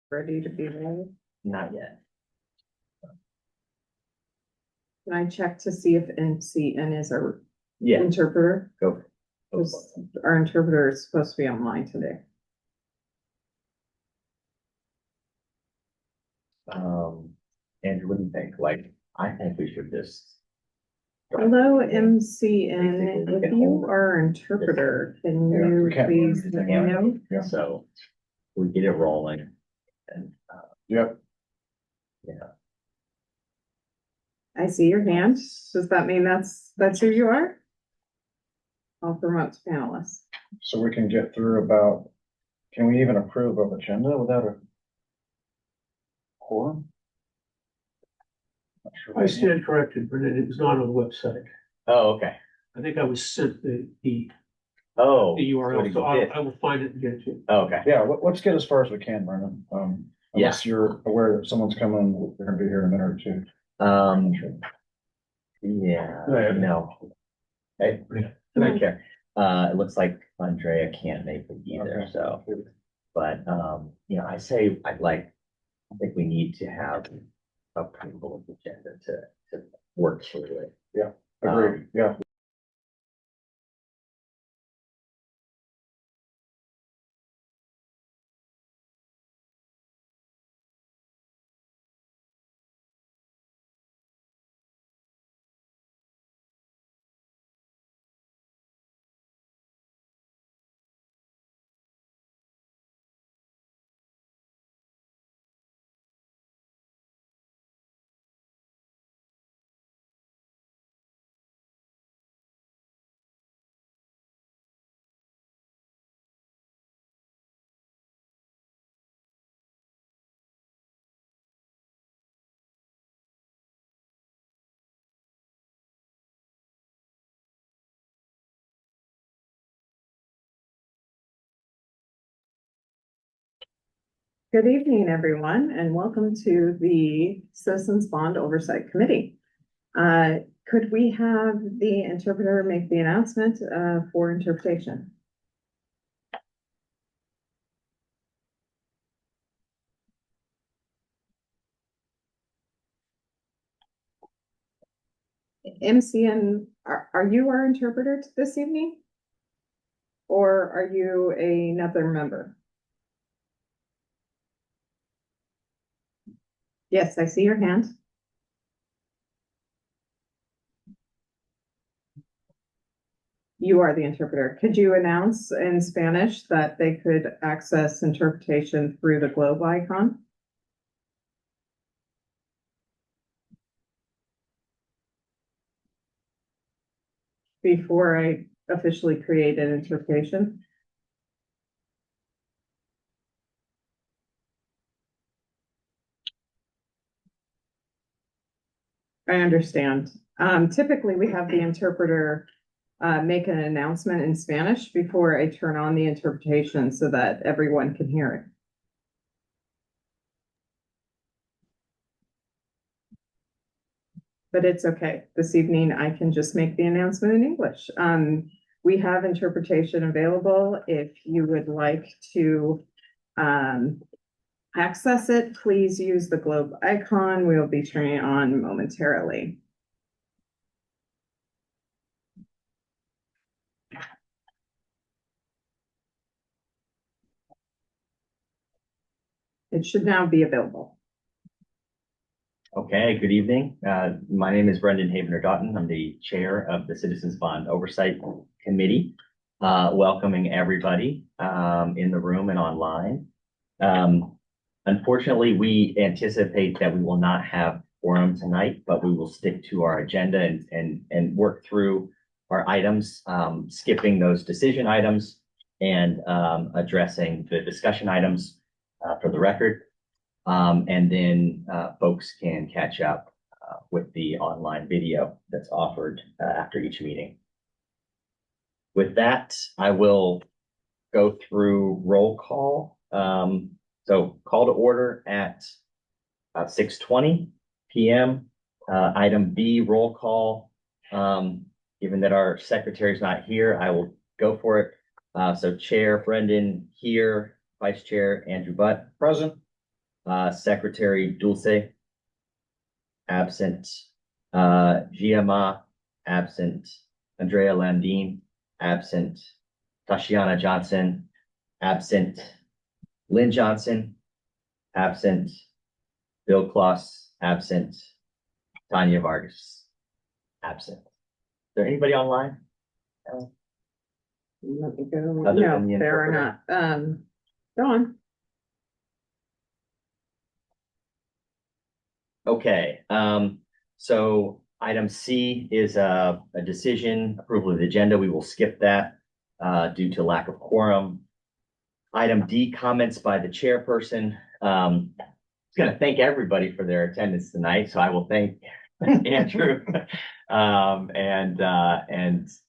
Ready to be ready? Not yet. Can I check to see if NCN is our Yeah, interpreter? go. Go for Because our interpreter is supposed to be online today. it. Andrew, what do you think? Like, I think we should just. Hello, MCN. If you are our interpreter, can you please let me know? Yeah. So we get it rolling and, Yep. yeah, I see your hand. Does that mean that's who you are? I'll promote to panelists. So we can get through about, can we even approve of agenda without a quorum? Not sure we I can. stand corrected, Brendan, it was not on the website. oh, okay. I think I was sent the Oh. URL, so what you did. I will find it and get it to you. Oh, okay. Yeah, let's get as far as we can, Brendan. Unless you're aware that someone's coming, they're gonna be here in a minute or two. Yeah, Yeah. no. I don't care. It looks like Andrea can't make it either, Okay. so, but, I say, I think we need to have approval of the agenda to work through it. Agreed, yeah. Good evening, everyone, and welcome to the Citizens Bond Oversight Committee. Could we have the interpreter make the announcement for interpretation? MCN, are you our interpreter this evening? Or are you another member? Yes, I see your hand. You are the interpreter. Could you announce in Spanish that they could access interpretation through the globe icon? Before I officially create an interpretation? I understand. Typically, we have the interpreter make an announcement in Spanish before I turn on the interpretation so that everyone can hear it. But it's okay. This evening, I can just make the announcement in English. We have interpretation available. If you would like to access it, please use the globe icon. We'll be turning it on momentarily. It should now be available. Okay, good evening. My name is Brendan Havener-Doughton. I'm the chair of the Citizens Bond Oversight Committee. Welcoming everybody in the room and online. Unfortunately, we anticipate that we will not have quorum tonight, but we will stick to our agenda and work through our items, skipping those decision items and addressing the discussion items for the record. And then folks can catch up with the online video that's offered after each meeting. With that, I will go through roll call. So call to order at 6:20 p.m. Item B, roll call. Given that our secretary is not here, I will go for it. So Chair Brendan here, Vice Chair Andrew Butt. Present. Secretary Dulce, absent. Giamma, absent. Andrea Landine, absent. Tashiana Johnson, absent. Lynn Johnson, absent. Bill Kloss, absent. Tanya Vargas, absent. Is there anybody online? Let me go. Other No, than the there are not. Go on. Okay, so item C is a decision approval of the agenda. We will skip that due to lack of quorum. Item D, comments by the chairperson. I'm going to thank everybody for their attendance tonight. So I will thank Andrew and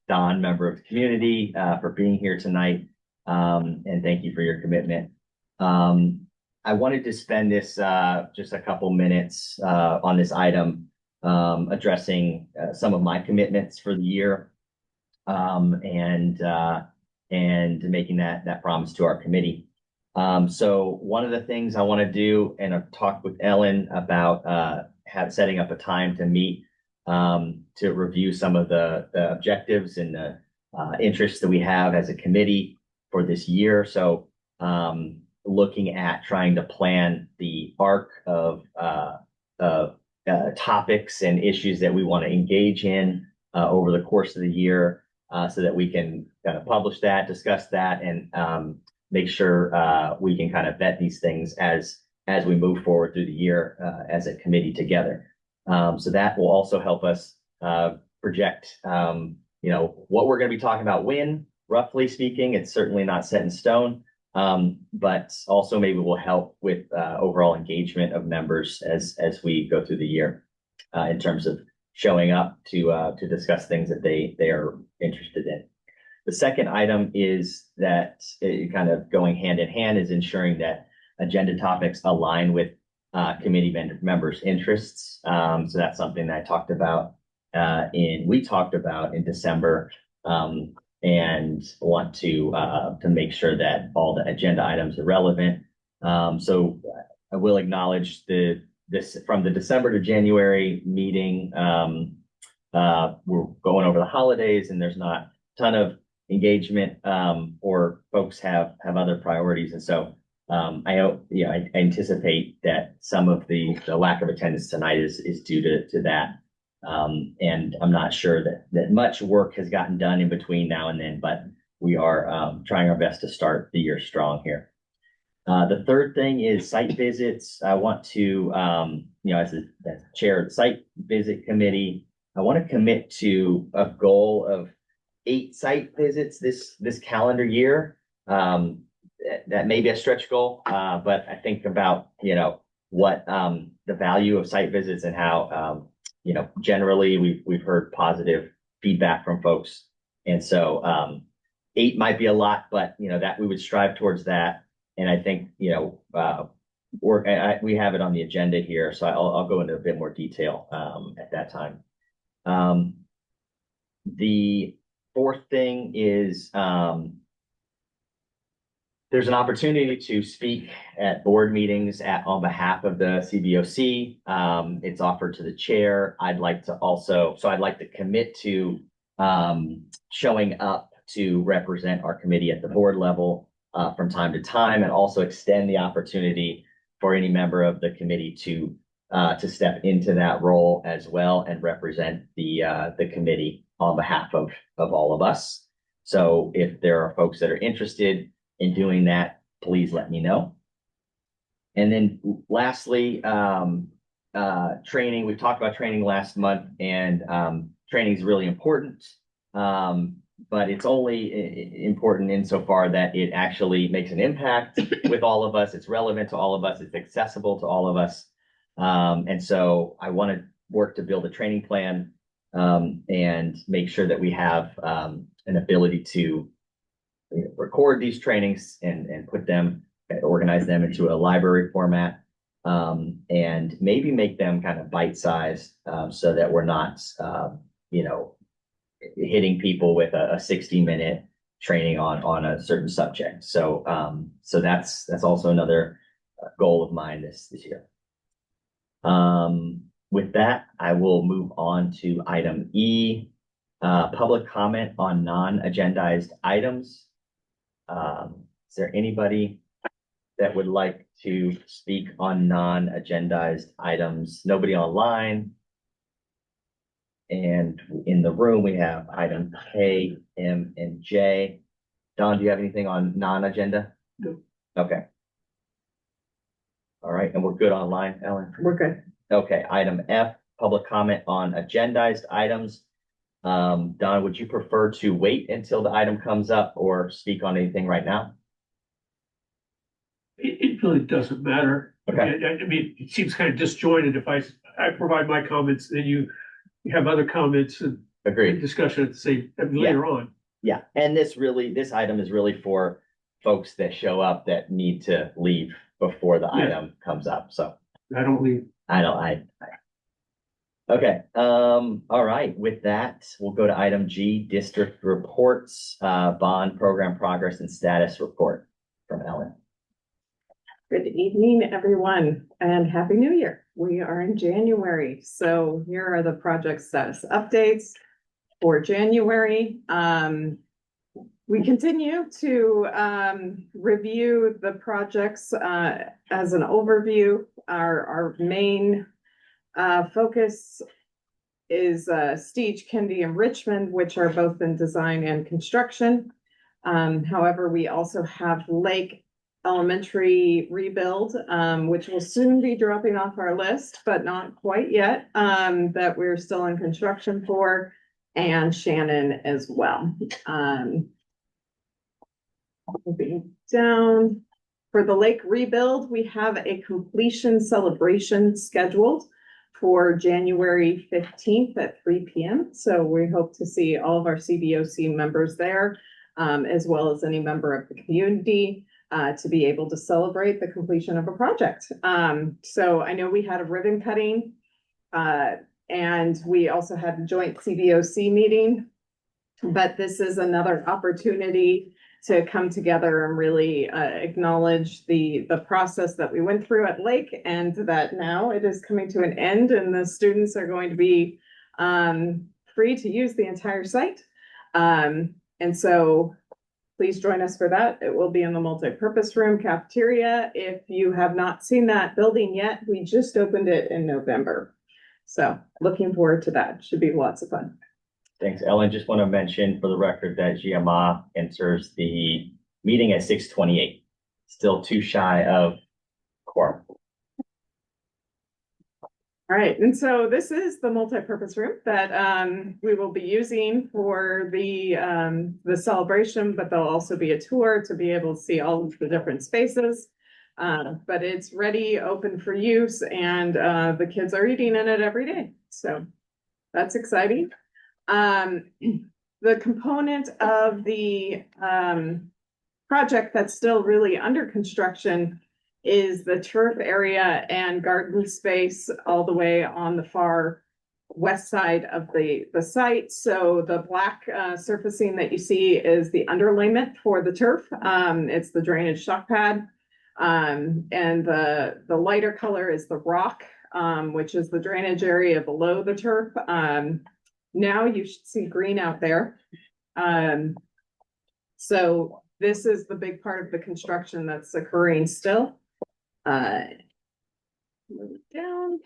Don, member of the community, for being here tonight. And thank you for your commitment. I wanted to spend this just a couple minutes on this item, addressing some of my commitments for the year, and making that promise to our committee. So one of the things I want to do, and I've talked with Ellen about setting up a time to meet to review some of the objectives and the interests that we have as a committee for this year. So looking at trying to plan the arc of topics and issues that we want to engage in over the course of the year, so that we can kind of publish that, discuss that, and make sure we can kind of vet these things as we move forward through the year as a committee together. So that will also help us project, what we're going to be talking about when, roughly speaking. It's certainly not set in stone, but also maybe will help with overall engagement of members as we go through the year in terms of showing up to discuss things that they are interested in. The second item is that kind of going hand in hand is ensuring that agenda topics align with committee members' interests. So that's something that I talked about we talked about in December, and want to make sure that all the agenda items are relevant. So I will acknowledge this from the December to January meeting. We're going over the holidays, and there's not a ton of engagement, or folks have other priorities, and so I anticipate that some of the lack of attendance tonight is due to that. And I'm not sure that much work has gotten done in between now and then, but we are trying our best to start the year strong here. The third thing is site visits. I want to, as the chair of the site visit committee, I want to commit to a goal of 8 site visits this calendar year. That may be a stretch goal, but I think about, what the value of site visits and how, generally we've heard positive feedback from folks. And so 8 might be a lot, but, that we would strive towards that. And I think, we have it on the agenda here, so I'll go into a bit more detail at that time. The fourth thing is there's an opportunity to speak at board meetings on behalf of the CBOC. It's offered to the chair. I'd like to commit to showing up to represent our committee at the board level from time to time, and also extend the opportunity for any member of the committee to step into that role as well and represent the committee on behalf of all of us. So if there are folks that are interested in doing that, please let me know. And then lastly, training. We've talked about training last month, and training is really important, but it's only important insofar that it actually makes an impact with all of us. It's relevant to all of us. It's accessible to all of us. And so I want to work to build a training plan and make sure that we have an ability to record these trainings and put them, organize them into a library format, and maybe make them kind of bite-sized, so that we're not, hitting people with a 60-minute training on a certain subject. So, so that's also another goal of mine this year. With that, I will move on to item E, public comment on non-agendized items. Is there anybody that would like to speak on non-agendized items? Nobody online. And in the room, we have item K, M, and J. Don, do you have anything on non-agenda? No. Okay. All right, and we're good online, Ellen? We're good. Okay, item F, public comment on agendized items. Don, would you prefer to wait until the item comes up or speak on anything right now? It really doesn't matter. Okay. I mean, it seems kind of disjointed if I provide my comments, then you have other comments and Agreed. discussion at the same, later on. Yeah, and this item is really for folks that show up that need to leave before the Yeah. item comes up, so. I don't leave. Okay, all right, with that, we'll go to item G, district reports, bond program progress and status report from Ellen. Good evening, everyone, and Happy New Year. We are in January, so here are the project status updates for January. We continue to review the projects as an overview. Our main focus is Steege, Kendi, and Richmond, which are both in design and construction. However, we also have Lake Elementary rebuild, which will soon be dropping off our list, but not quite yet, that we're still in construction for, and Shannon as well. Moving down, for the lake rebuild, we have a completion celebration scheduled for January 15th at 3 p.m. So we hope to see all of our CBOC members there, as well as any member of the community, to be able to celebrate the completion of a project. So I know we had a ribbon cutting, and we also had a joint CBOC meeting, but this is another opportunity to come together and really acknowledge the process that we went through at Lake, and that now it is coming to an end and the students are going to be free to use the entire site. And so please join us for that. It will be in the multi-purpose room cafeteria. If you have not seen that building yet, we just opened it in November. So looking forward to that. Should be lots of fun. Thanks, Ellen. Just want to mention for the record that GMA enters the meeting at 6:28. Still too shy of quorum. All right, and so this is the multi-purpose room that we will be using for the celebration, but there'll also be a tour to be able to see all of the different spaces. But it's ready, open for use, and the kids are eating in it every day. So that's exciting. The component of the project that's still really under construction is the turf area and garden space all the way on the far west side of the site. So the black surfacing that you see is the underlayment for the turf. It's the drainage shock pad. And the lighter color is the rock, which is the drainage area below the turf. Now you should see green out there. So this is the big part of the construction that's occurring still. Move down.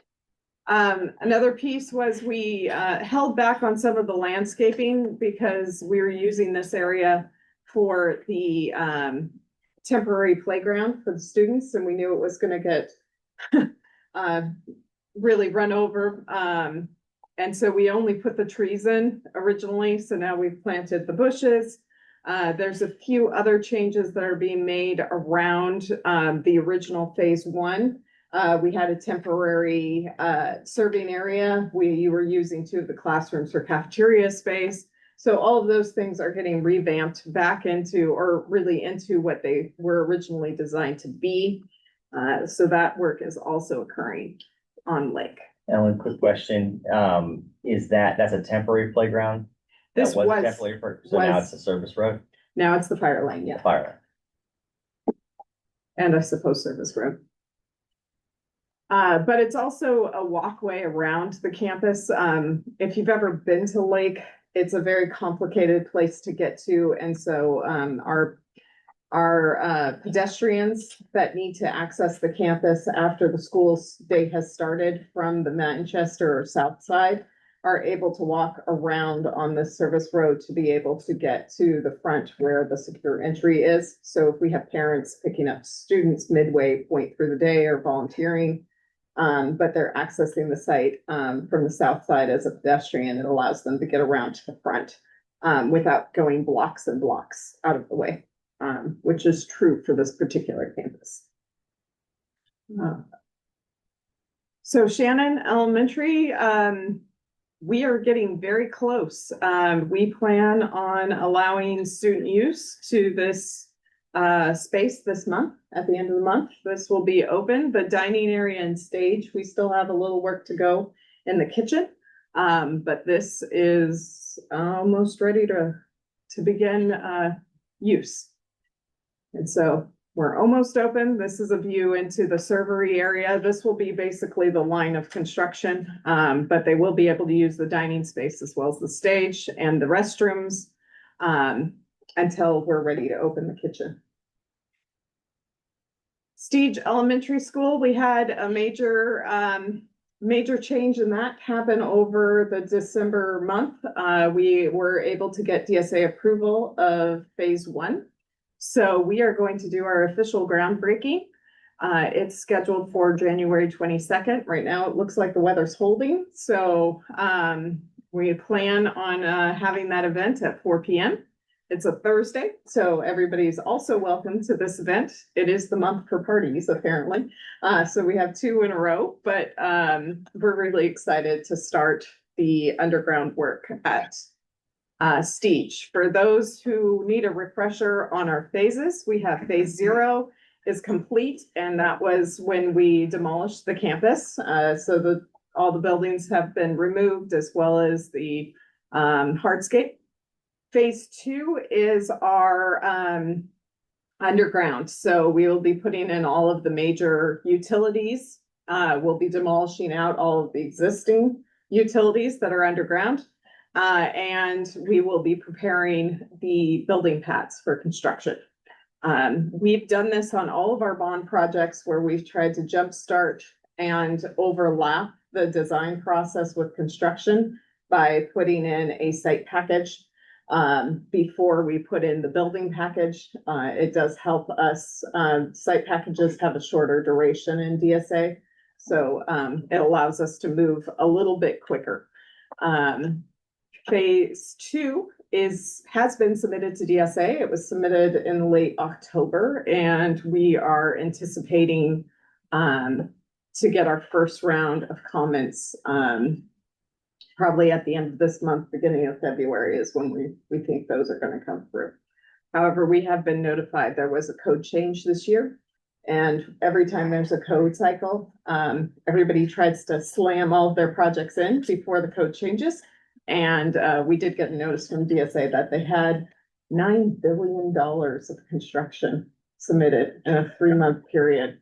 Another piece was we held back on some of the landscaping because we were using this area for the temporary playground for the students, and we knew it was going to get really run over. And so we only put the trees in originally. So now we've planted the bushes. There's a few other changes that are being made around the original phase one. We had a temporary serving area. You were using 2 of the classrooms for cafeteria space. So all of those things are getting revamped back into, or really into what they were originally designed to be. So that work is also occurring on Lake. Ellen, quick question. That's a temporary playground? This That was temporary, so now was- it's a service road? Now it's the fire lane, yeah, Fire. and I suppose service road. But it's also a walkway around the campus. If you've ever been to Lake, it's a very complicated place to get to. And so, our pedestrians that need to access the campus after the school's day has started from the Manchester or South Side are able to walk around on this service road to be able to get to the front where the secure entry is. So if we have parents picking up students midway point through the day or volunteering, but they're accessing the site from the south side as a pedestrian, it allows them to get around to the front without going blocks and blocks out of the way, which is true for this particular campus. So Shannon Elementary, we are getting very close. We plan on allowing student use to this space this month. At the end of the month, this will be open. The dining area and stage, we still have a little work to go in the kitchen. But this is almost ready to begin use. And so we're almost open. This is a view into the servery area. This will be basically the line of construction, but they will be able to use the dining space as well as the stage and the restrooms until we're ready to open the kitchen. Stage Elementary School, we had a major change in that happen over the December month. We were able to get DSA approval of phase 1. So we are going to do our official groundbreaking. It's scheduled for January 22nd. Right now, it looks like the weather's holding. So we plan on having that event at 4 p.m. It's a Thursday, so everybody's also welcome to this event. It is the month for parties, apparently. So we have 2 in a row, but we're really excited to start the underground work at Stage. For those who need a refresher on our phases, we have phase 0 is complete, and that was when we demolished the campus. So all the buildings have been removed as well as the hardscape. Phase 2 is our underground. So we will be putting in all of the major utilities. We'll be demolishing out all of the existing utilities that are underground. And we will be preparing the building pads for construction. We've done this on all of our bond projects where we've tried to jumpstart and overlap the design process with construction by putting in a site package before we put in the building package. It does help us. Site packages have a shorter duration in DSA, so it allows us to move a little bit quicker. Phase 2 has been submitted to DSA. It was submitted in late October, and we are anticipating to get our first round of comments probably at the end of this month, beginning of February is when we think those are going to come through. However, we have been notified there was a code change this year, and every time there's a code cycle, everybody tries to slam all of their projects in before the code changes. And we did get a notice from DSA that they had $9 billion of construction submitted in a 3-month period.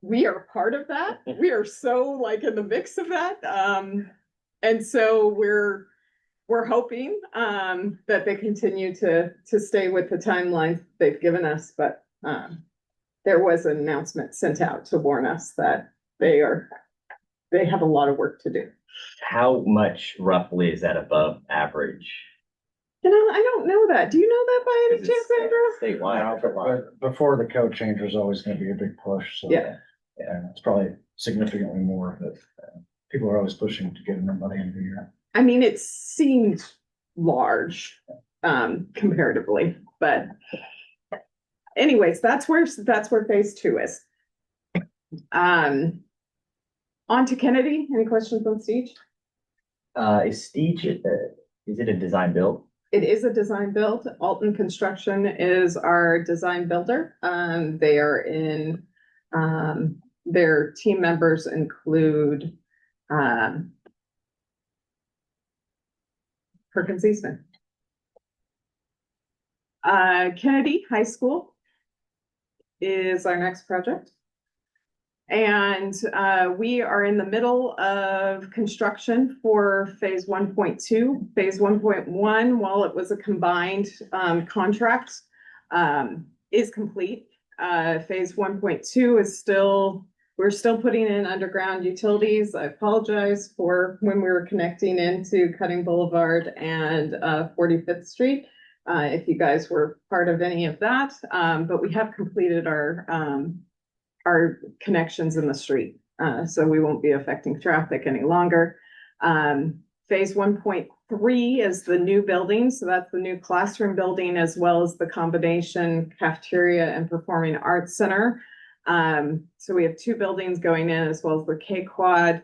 We are part of that. We are so like in the mix of that. And so we're hoping that they continue to stay with the timeline they've given us. But there was an announcement sent out to warn us that they have a lot of work to do. How much roughly is that above average? You know, I don't know that. Do you know that by any chance, Andrew? Statewide. But before the code change, there's always going to be a big push. So Yeah. It's probably significantly more, but people are always pushing to get more money in the year. I mean, it seemed large comparatively, but anyways, that's where phase 2 is. On to Kennedy. Any questions on Stage? Is Stage, is it a design build? It is a design build. Alton Construction is our design builder. They are in, their team members include Perkins Eastman. Kennedy High School is our next project. And we are in the middle of construction for phase 1.2. Phase 1.1, while it was a combined contract, is complete. Phase 1.2 is still, we're still putting in underground utilities. I apologize for when we were connecting into Cutting Boulevard and 45th Street. If you guys were part of any of that, but we have completed our connections in the street. So we won't be affecting traffic any longer. Phase 1.3 is the new building. So that's the new classroom building, as well as the combination cafeteria and performing arts center. So we have two buildings going in, as well as the K-Quad.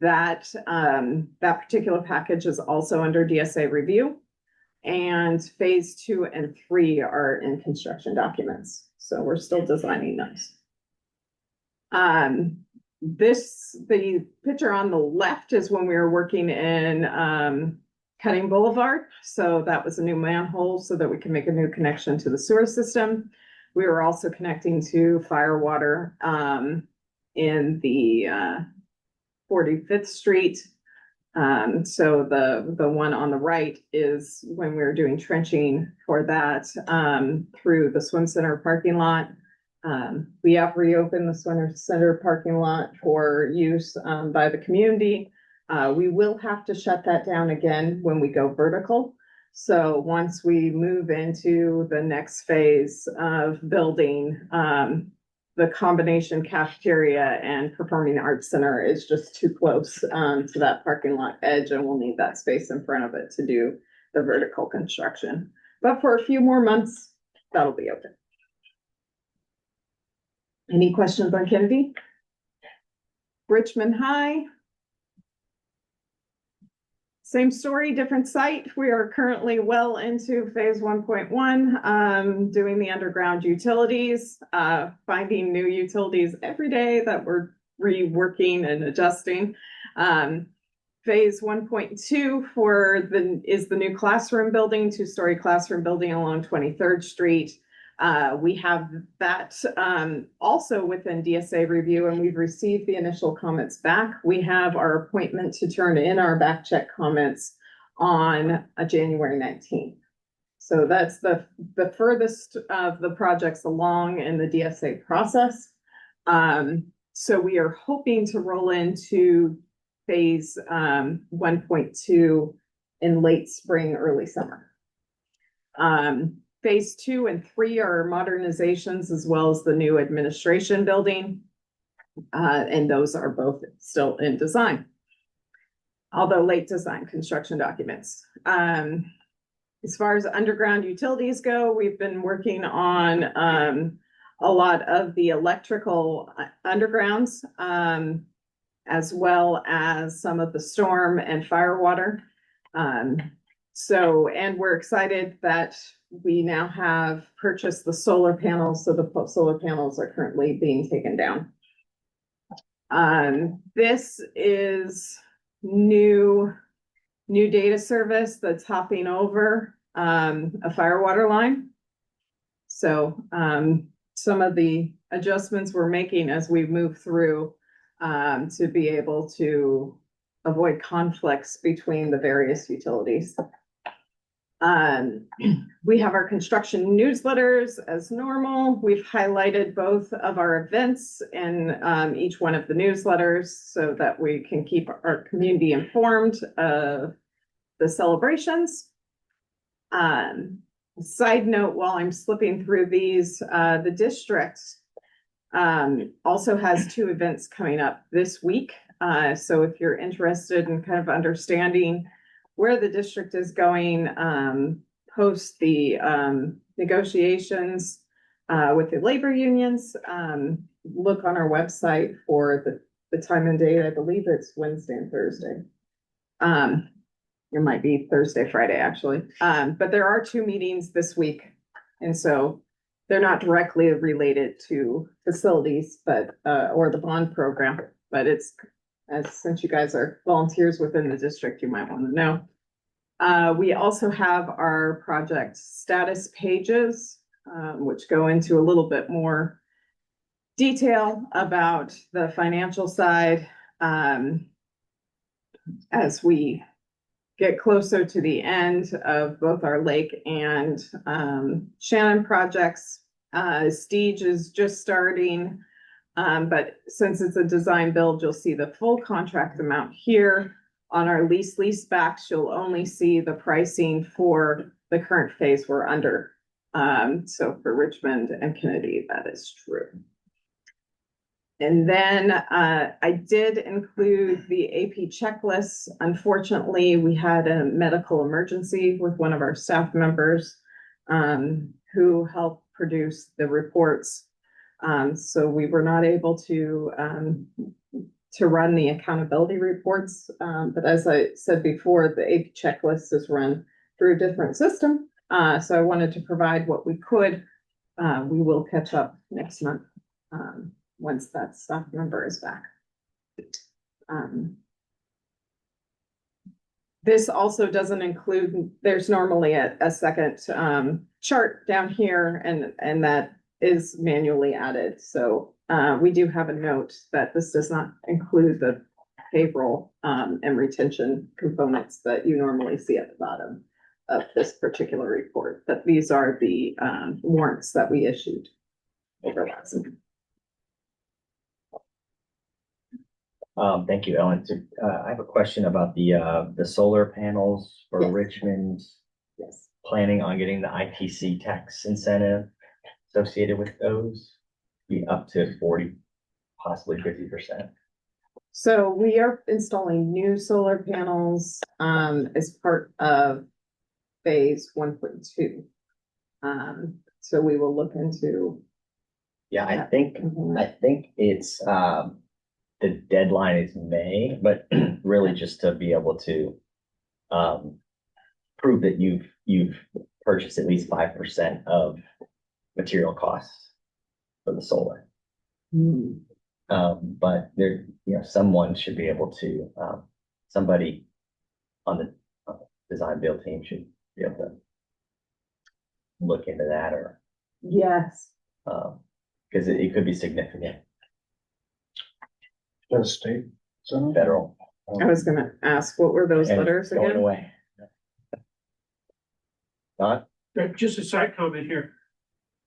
That particular package is also under DSA review. And phase 2 and 3 are in construction documents. So we're still designing those. The picture on the left is when we were working in Cutting Boulevard. So that was a new manhole so that we can make a new connection to the sewer system. We were also connecting to fire water in the 45th Street. So the one on the right is when we were doing trenching for that through the swim center parking lot. We have reopened the swim center parking lot for use by the community. We will have to shut that down again when we go vertical. So once we move into the next phase of building, the combination cafeteria and performing arts center is just too close to that parking lot edge, and we'll need that space in front of it to do the vertical construction. But for a few more months, that'll be open. Any questions on Kennedy? Richmond High. Same story, different site. We are currently well into phase 1.1, doing the underground utilities, finding new utilities every day that we're reworking and adjusting. Phase 1.2 is the new classroom building, two-story classroom building along 23rd Street. We have that also within DSA review, and we've received the initial comments back. We have our appointment to turn in our back check comments on January 19th. So that's the furthest of the projects along in the DSA process. So we are hoping to roll into phase 1.2 in late spring, early summer. Phase 2 and 3 are modernizations, as well as the new administration building. And those are both still in design, although late design construction documents. As far as underground utilities go, we've been working on a lot of the electrical undergrounds, as well as some of the storm and fire water. And we're excited that we now have purchased the solar panels. So the solar panels are currently being taken down. This is new data service that's hopping over a fire water line. So some of the adjustments we're making as we move through to be able to avoid conflicts between the various utilities. We have our construction newsletters as normal. We've highlighted both of our events in each one of the newsletters so that we can keep our community informed of the celebrations. Side note, while I'm slipping through these, the district also has 2 events coming up this week. So if you're interested in kind of understanding where the district is going post the negotiations with the labor unions, look on our website for the time and date. I believe it's Wednesday and Thursday. It might be Thursday, Friday, actually. But there are 2 meetings this week. And so they're not directly related to facilities, but or the bond program, but since you guys are volunteers within the district, you might want to know. We also have our project status pages, which go into a little bit more detail about the financial side, as we get closer to the end of both our Lake and, Shannon projects. Stige is just starting, but since it's a design build, you'll see the full contract amount here. On our lease backs, you'll only see the pricing for the current phase we're under. So for Richmond and Kennedy, that is true. And then I did include the AP checklist. Unfortunately, we had a medical emergency with one of our staff members who helped produce the reports. So we were not able to run the accountability reports. But as I said before, the AP checklist is run through a different system. So I wanted to provide what we could. We will catch up next month once that staff member is back. This also doesn't include, there's normally a second chart down here, and that is manually added. So we do have a note that this does not include the payroll and retention components that you normally see at the bottom of this particular report. But these are the warrants that we issued over last month. Thank you, Ellen. So, I have a question about the solar panels for Yes. Richmond. Yes. Planning on getting the ITC tax incentive associated with those, be up to 40, possibly 50%. So we are installing new solar panels as part of phase 1.2. So we will look into. Yeah, I that think component. it's the deadline is May, but really just to be able to prove that you've purchased at least 5% of material costs for the solar. But there, someone should be able to, somebody on the design build team should be able to look into that, or Yes. because it could be significant. The state, so Federal. I was gonna ask, what were those And letters going again? away. Not Just a side comment here.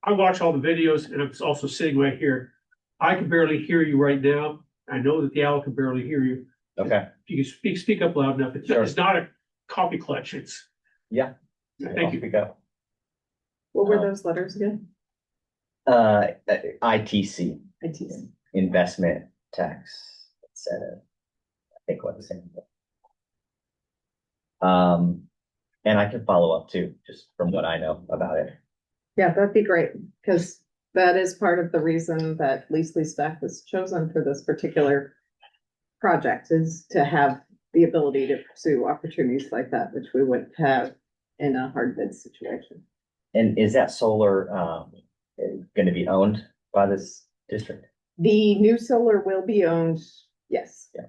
I watch all the videos and I'm also sitting right here. I can barely hear you right now. I know that the owl can barely hear you. okay. If you can speak up loud enough. Sure. It's not a copy clutch. It's. Yeah. Thank you. Speak up. What were those letters again? ITC, ITC. investment tax incentive. I think what the same. And I can follow up too, just from what I know about it. Yeah, that'd be great, because that is part of the reason that Leasley staff was chosen for this particular project, is to have the ability to pursue opportunities like that, which we wouldn't have in a hard bid situation. And is that solar going to be owned by this district? The new solar will be owned, yes. Yeah.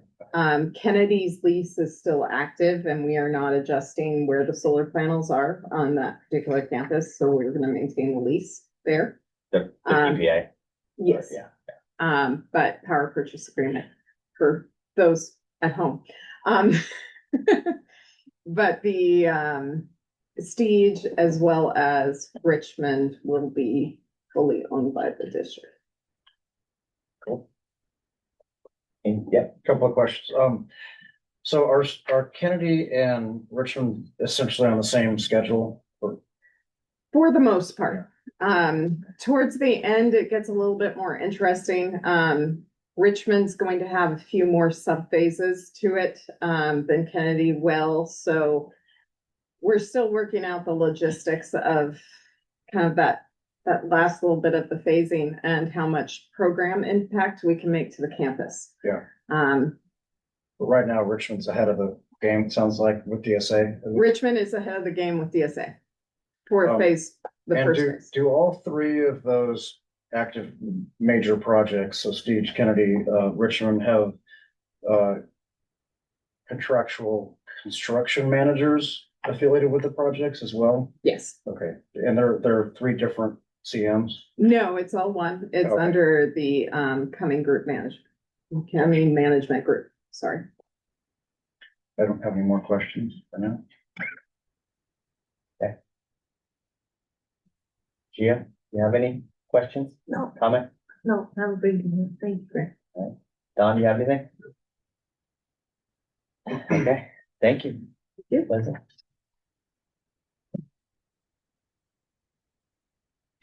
Kennedy's lease is still active, and we are not adjusting where the solar panels are on that particular campus, so we're gonna maintain the lease there. The PPA? Yes. Yeah. But power purchase agreement for those at home. But the Stige as well as Richmond will be fully owned by the district. Cool. And, yep. couple of questions. So are Kennedy and Richmond essentially on the same schedule? For the most part. Towards the end, it gets a little bit more interesting. Richmond's going to have a few more sub-phases to it than Kennedy will, so we're still working out the logistics of kind of that last little bit of the phasing and how much program impact we can make to the campus. Yeah. But right now, Richmond's ahead of the game, it sounds like, with DSA. Richmond is ahead of the game with DSA for Oh, the And first do, phase. do all three of those active major projects, so Stige, Kennedy, Richmond, have contractual construction managers affiliated with the projects as well? Yes, Okay, and they're three different CMs? No, it's all one. It's Okay. under the Cumming Management Group, sorry. I don't have any more questions for now. Gia, you have any questions, No, comment? no, have a big, thank you, Greg. Don, you have anything? Okay, thank you. Yeah. Leslie?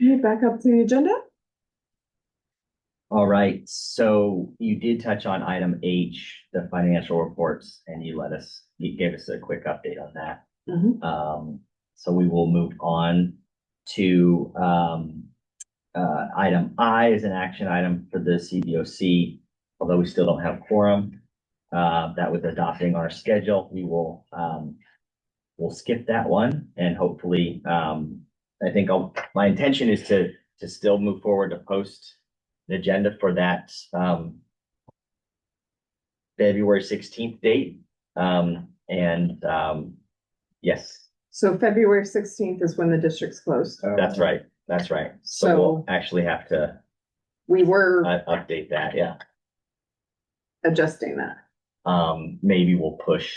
Okay, back up to the agenda. All right, so you did touch on item H, the financial reports, and you gave us a quick update on that. So we will move on to item I is an action item for the CBOC, although we still don't have quorum. That was adopting our schedule. We'll skip that one, and hopefully, I think my intention is to still move forward to post an agenda for that February 16th date. Yes, So February 16th is when the district's closed. that's right. That's right. So So- we'll actually have to We were update that. Yeah. adjusting that. Maybe we'll push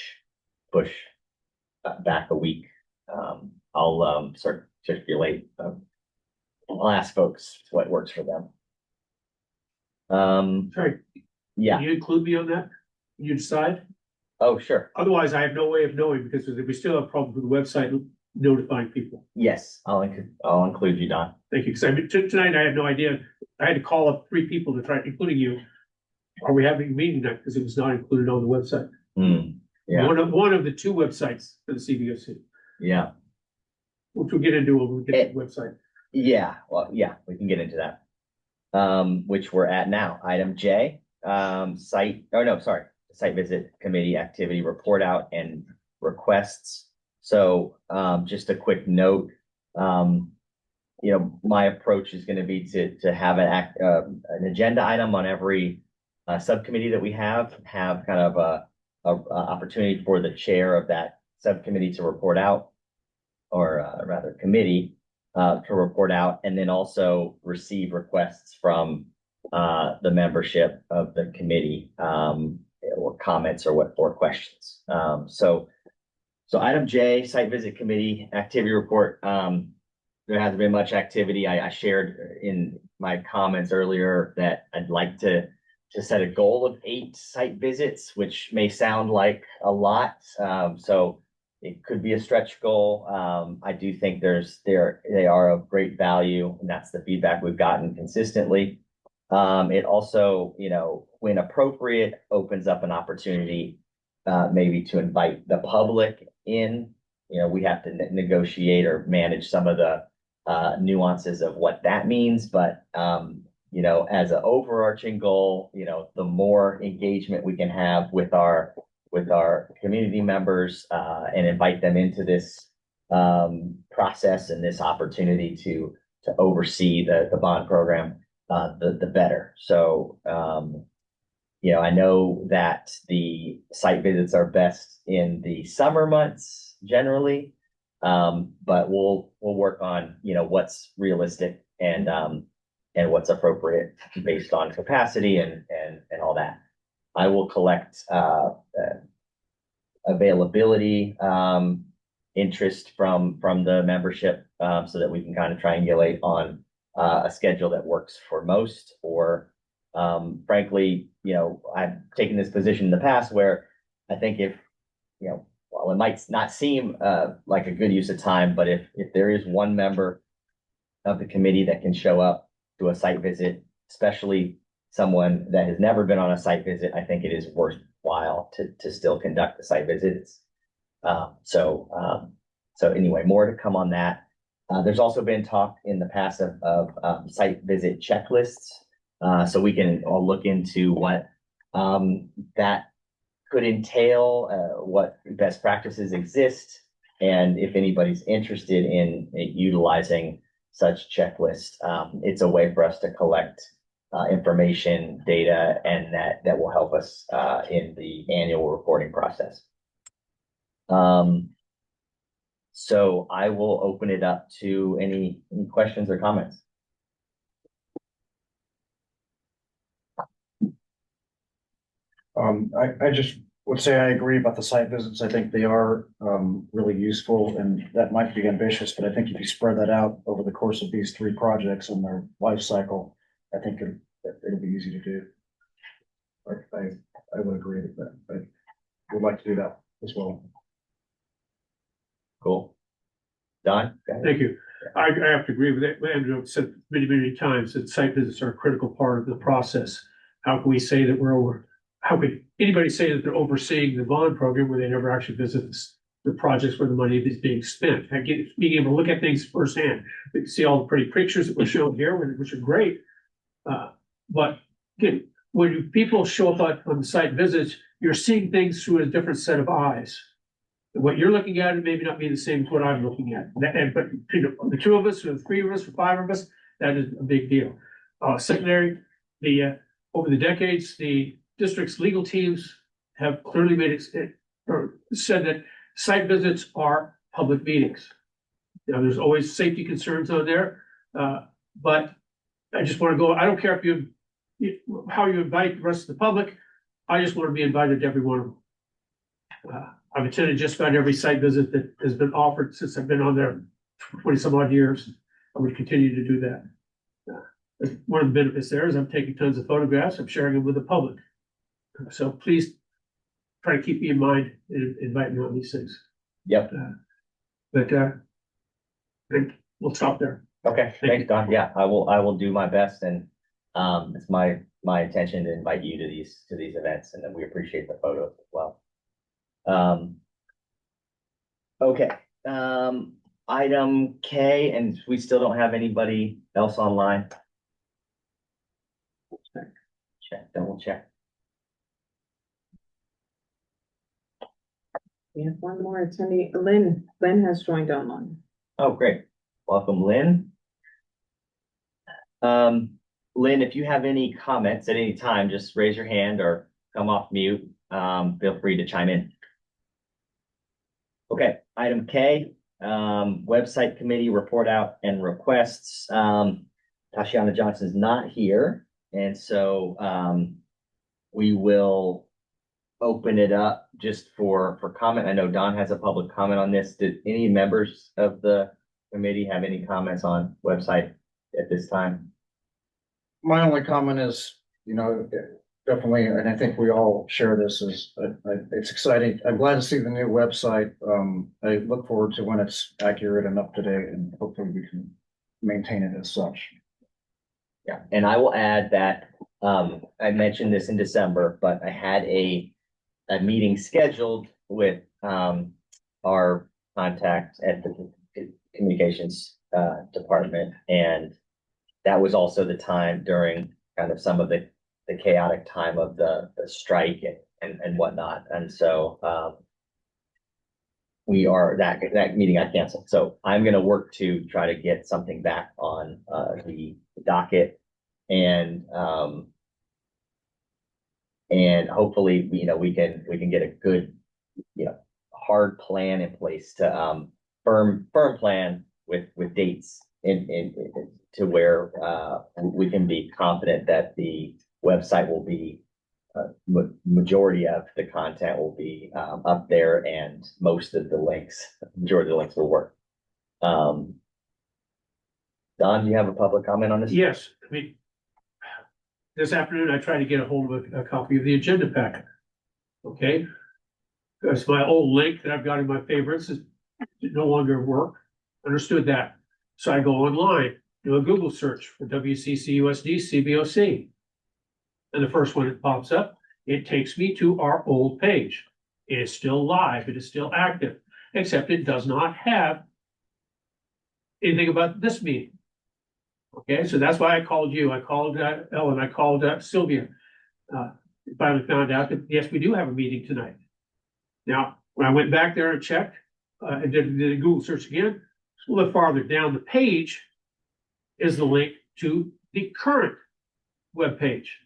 back a week. I'll circulate. I'll ask folks what works for them. Sorry, Yeah. can you include me on that? You decide? Oh, sure. Otherwise, I have no way of knowing because we still have problems with the website notifying people. Yes, I'll include you, Don. Thank you, because tonight I had no idea. I had to call up 3 people to try, including you. Are we having a meeting tonight? Because it was not included on the website. Yeah, One of the 2 websites for the CBOC, yeah, which we'll get into when we get to the website. yeah. Well, yeah, we can get into that. Which we're at now. Item J, site visit committee activity report out and requests. So, just a quick note, my approach is going to be to have an agenda item on every subcommittee that we have kind of a opportunity for the chair of that subcommittee to report out, or rather committee to report out, and then also receive requests from the membership of the committee, or comments or questions. So item J, site visit committee activity report. There hasn't been much activity. I shared in my comments earlier that I'd like to set a goal of 8 site visits, which may sound like a lot. So it could be a stretch goal. I do think they are of great value, and that's the feedback we've gotten consistently. It also, when appropriate, opens up an opportunity maybe to invite the public in. We have to negotiate or manage some of the nuances of what that means, but as an overarching goal, the more engagement we can have with our community members and invite them into this process and this opportunity to oversee the bond program, the better. So, I know that the site visits are best in the summer months generally, but we'll work on what's realistic and what's appropriate based on capacity and all that. I will collect availability, interest from the membership, so that we can kind of triangulate on a schedule that works for most. Or frankly, I've taken this position in the past where I think if, while it might not seem like a good use of time, but if there is one member of the committee that can show up to a site visit, especially someone that has never been on a site visit, I think it is worthwhile to still conduct the site visits. So anyway, more to come on that. There's also been talk in the past of site visit checklists. So we can all look into what that could entail, what best practices exist, and if anybody's interested in utilizing such checklist. It's a way for us to collect information, data, and that will help us in the annual reporting process. So I will open it up to any questions or comments. I just would say I agree about the site visits. I think they are, really useful, and that might be ambitious, but I think if you spread that out over the course of these three projects and their life cycle, I think it'll be easy to do. I would agree with that. I would like to do that as well. Cool. Don? Go ahead. Thank you. I have to agree with it. Andrew said many times that site visits are a critical part of the process. How can we say that how could anybody say that they're overseeing the bond program where they never actually visit the projects where the money is being spent? Being able to look at things firsthand. We can see all the pretty pictures that were shown here, which are great. But again, when people show up on the site visits, you're seeing things through a different set of eyes. What you're looking at, it maybe not be the same as what I'm looking at. But the two of us, or the three of us, or five of us, that is a big deal. Secondary, over the decades, the district's legal teams have clearly made it, or said that site visits are public meetings. Now, there's always safety concerns on there, but I just want to go. I don't care if how you invite the rest of the public. I just want to be invited to every one of them. I've attended just about every site visit that has been offered since I've been on there 20 some odd years. I would continue to do that. One of the benefits there is I'm taking tons of photographs. I'm sharing them with the public. So please try to keep me in mind and invite me on these things. Yep. But I think we'll stop there. Okay, thanks, Don. Yeah, I will do my best, and it's my intention to invite you to these events, and then we appreciate the photos as well. Okay, item K, and we still don't have anybody else online. Double check. We have one more attendee. Lynn has joined online. Oh, great. Welcome, Lynn. Lynn, if you have any comments at any time, just raise your hand or come off mute. Feel free to chime in. Okay, item K, website committee report out and requests. Tashiana Johnson's not here, and so we will open it up just for comment. I know Don has a public comment on this. Did any members of the committee have any comments on website at this time? My only comment is, definitely, and I think we all share this, is it's exciting. I'm glad to see the new website. I look forward to when it's accurate and up to date, and hopefully we can maintain it as such. Yeah, and I will add that I mentioned this in December, but I had a meeting scheduled with our contact at the communications department, and that was also the time during kind of some of the chaotic time of the strike and whatnot, and so that meeting I canceled. So I'm going to work to try to get something back on the docket, and hopefully we can get a good hard plan in place to firm plan with dates in to where we can be confident that the website will be majority of the content will be up there, and majority of the links will work. Don, do you have a public comment on this? Yes, I mean, this afternoon I tried to get a hold of a copy of the agenda packet. Okay, because my old link that I've got in my favorites is no longer work. Understood that. So I go online, do a Google search for WCCUSD CBOC. And the first one that pops up, it takes me to our old page. It is still live, it is still active, except it does not have anything about this meeting. Okay, so that's why I called you. I called Ellen, I called Sylvia. Finally found out that, yes, we do have a meeting tonight. Now, when I went back there and checked, and did a Google search again, a little farther down the page is the link to the current web page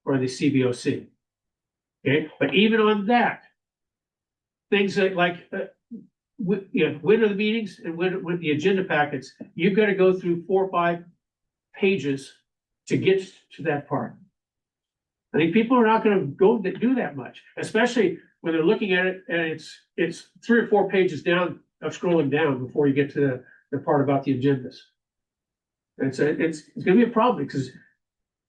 for the CBOC. Okay, but even on that, things like when are the meetings and when the agenda packets, you've got to go through 4 or 5 pages to get to that part. I think people are not gonna go to do that much, especially when they're looking at it and it's 3 or 4 pages down of scrolling down before you get to the part about the agendas. It's gonna be a problem because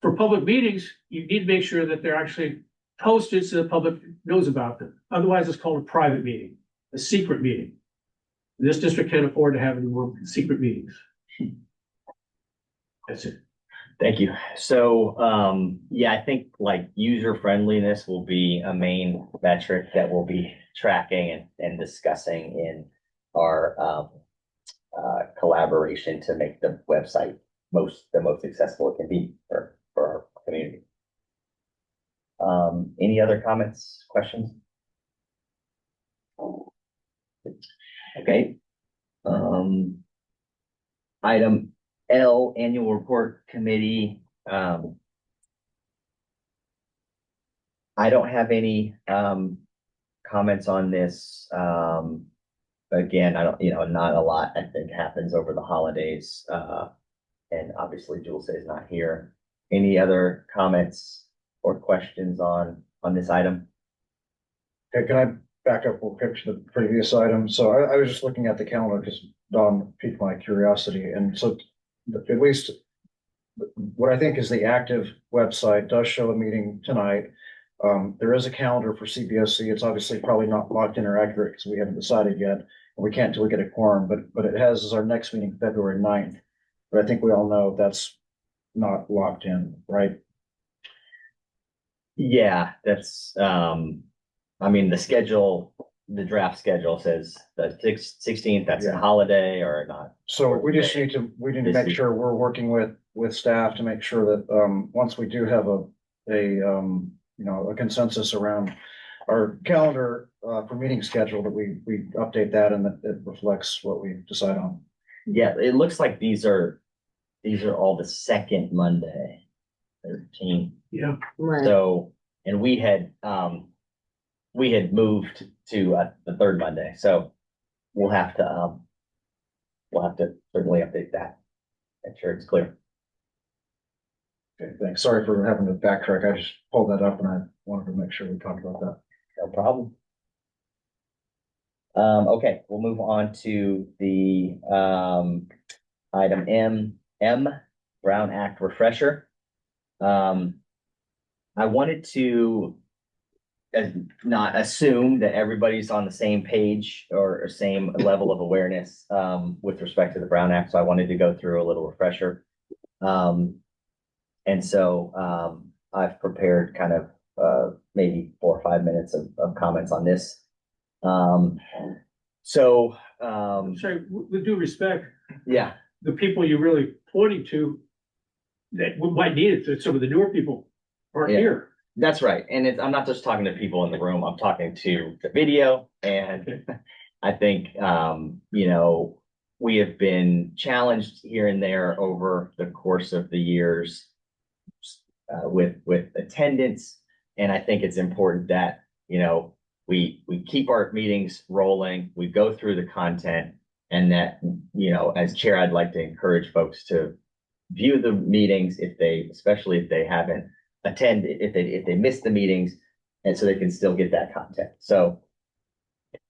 for public meetings, you need to make sure that they're actually posted so the public knows about them. Otherwise, it's called a private meeting, a secret meeting. This district can't afford to have any more secret meetings. That's it. Thank you. So, yeah, I think like user friendliness will be a main metric that we'll be tracking and discussing in our collaboration to make the website the most accessible it can be for our community. Any other comments, questions? Okay. Item L, annual report committee. I don't have any comments on this. Again, I don't, not a lot I think happens over the holidays. And obviously Jules is not here. Any other comments or questions on this item? Okay, can I back up real quick to the previous item? So I was just looking at the calendar because Don piqued my curiosity. And so at least what I think is the active website does show a meeting tonight. There is a calendar for CBOC. It's obviously probably not locked in or accurate because we haven't decided yet. And we can't till we get a quorum, but it has as our next meeting, February 9th. But I think we all know that's not locked in, right? Yeah, that's, I mean, the draft schedule says the 16th, that's a Yeah. holiday or not. So we need to make sure we're working with staff to make sure that, once we do have a consensus around our calendar, for meeting schedule, that we update that and that it reflects what we decide on. Yeah, it looks like these are all the second Monday, 13th. Yeah. Right. So, and we had moved to the third Monday, so we'll have to certainly update that. Make sure it's clear. Okay, thanks. Sorry for having to backtrack. I just pulled that up and I wanted to make sure we talked about that. No problem. Okay, we'll move on to the item M, Brown Act refresher. I wanted to not assume that everybody's on the same page or same level of awareness with respect to the Brown Act, so I wanted to go through a little refresher. And so I've prepared kind of maybe 4 or 5 minutes of comments on this. Sorry, with due respect, Yeah, the people you're really pointing to that might need it, some of the newer people aren't Yeah. here. that's right. And I'm not just talking to people in the room, I'm talking to the video. And I think, we have been challenged here and there over the course of the years with attendance. And I think it's important that, we keep our meetings rolling, we go through the content, and that, as chair, I'd like to encourage folks to view the meetings especially if they haven't attended, if they miss the meetings, and so they can still get that content. So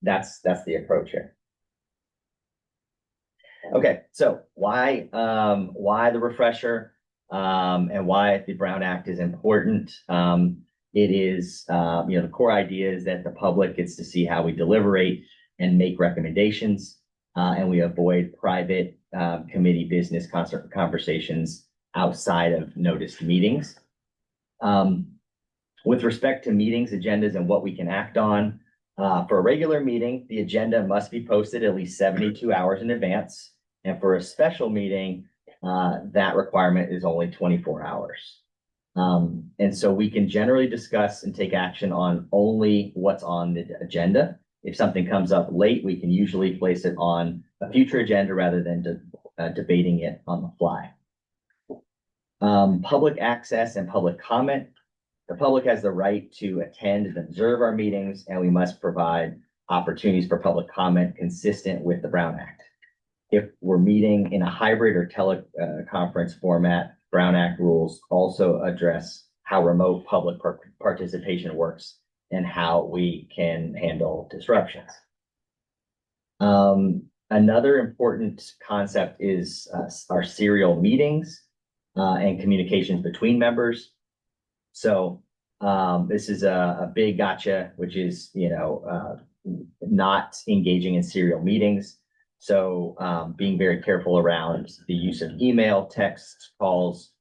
that's the approach here. Okay, so why the refresher, and why the Brown Act is important? It is, the core idea is that the public gets to see how we deliberate and make recommendations, and we avoid private committee business conversations outside of noticed meetings. With respect to meetings, agendas, and what we can act on, for a regular meeting, the agenda must be posted at least 72 hours in advance. And for a special meeting, that requirement is only 24 hours. And so we can generally discuss and take action on only what's on the agenda. If something comes up late, we can usually place it on a future agenda rather than debating it on the fly. Public access and public comment. The public has the right to attend and observe our meetings, and we must provide opportunities for public comment consistent with the Brown Act. If we're meeting in a hybrid or teleconference format, Brown Act rules also address how remote public participation works and how we can handle disruptions. Another important concept is our serial meetings and communications between members. So this is a big gotcha, which is, not engaging in serial meetings. So being very careful around the use of email, text, calls,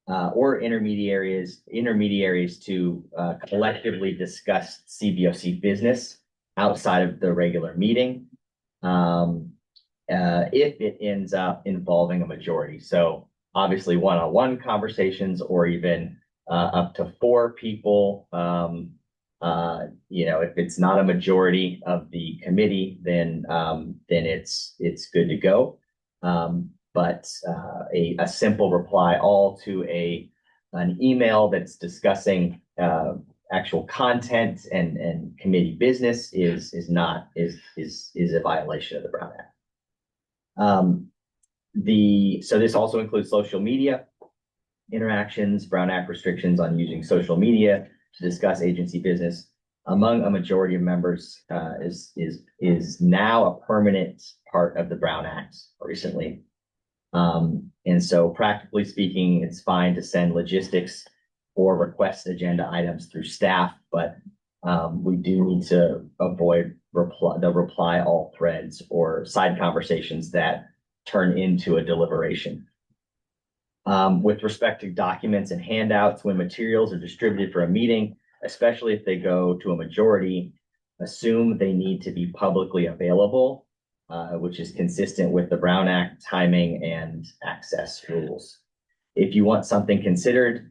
or intermediaries to collectively discuss CBOC business outside of the regular meeting. If it ends up involving a majority. So obviously one-on-one conversations or even up to 4 people. If it's not a majority of the committee, then it's good to go. But a simple reply all to an email that's discussing actual content and committee business is a violation of the Brown Act. So this also includes social media interactions. Brown Act restrictions on using social media to discuss agency business among a majority of members is now a permanent part of the Brown Act recently. And so practically speaking, it's fine to send logistics or request agenda items through staff, but we do need to avoid the reply all threads or side conversations that turn into a deliberation. With respect to documents and handouts, when materials are distributed for a meeting, especially if they go to a majority, assume they need to be publicly available, which is consistent with the Brown Act timing and access rules. If you want something considered,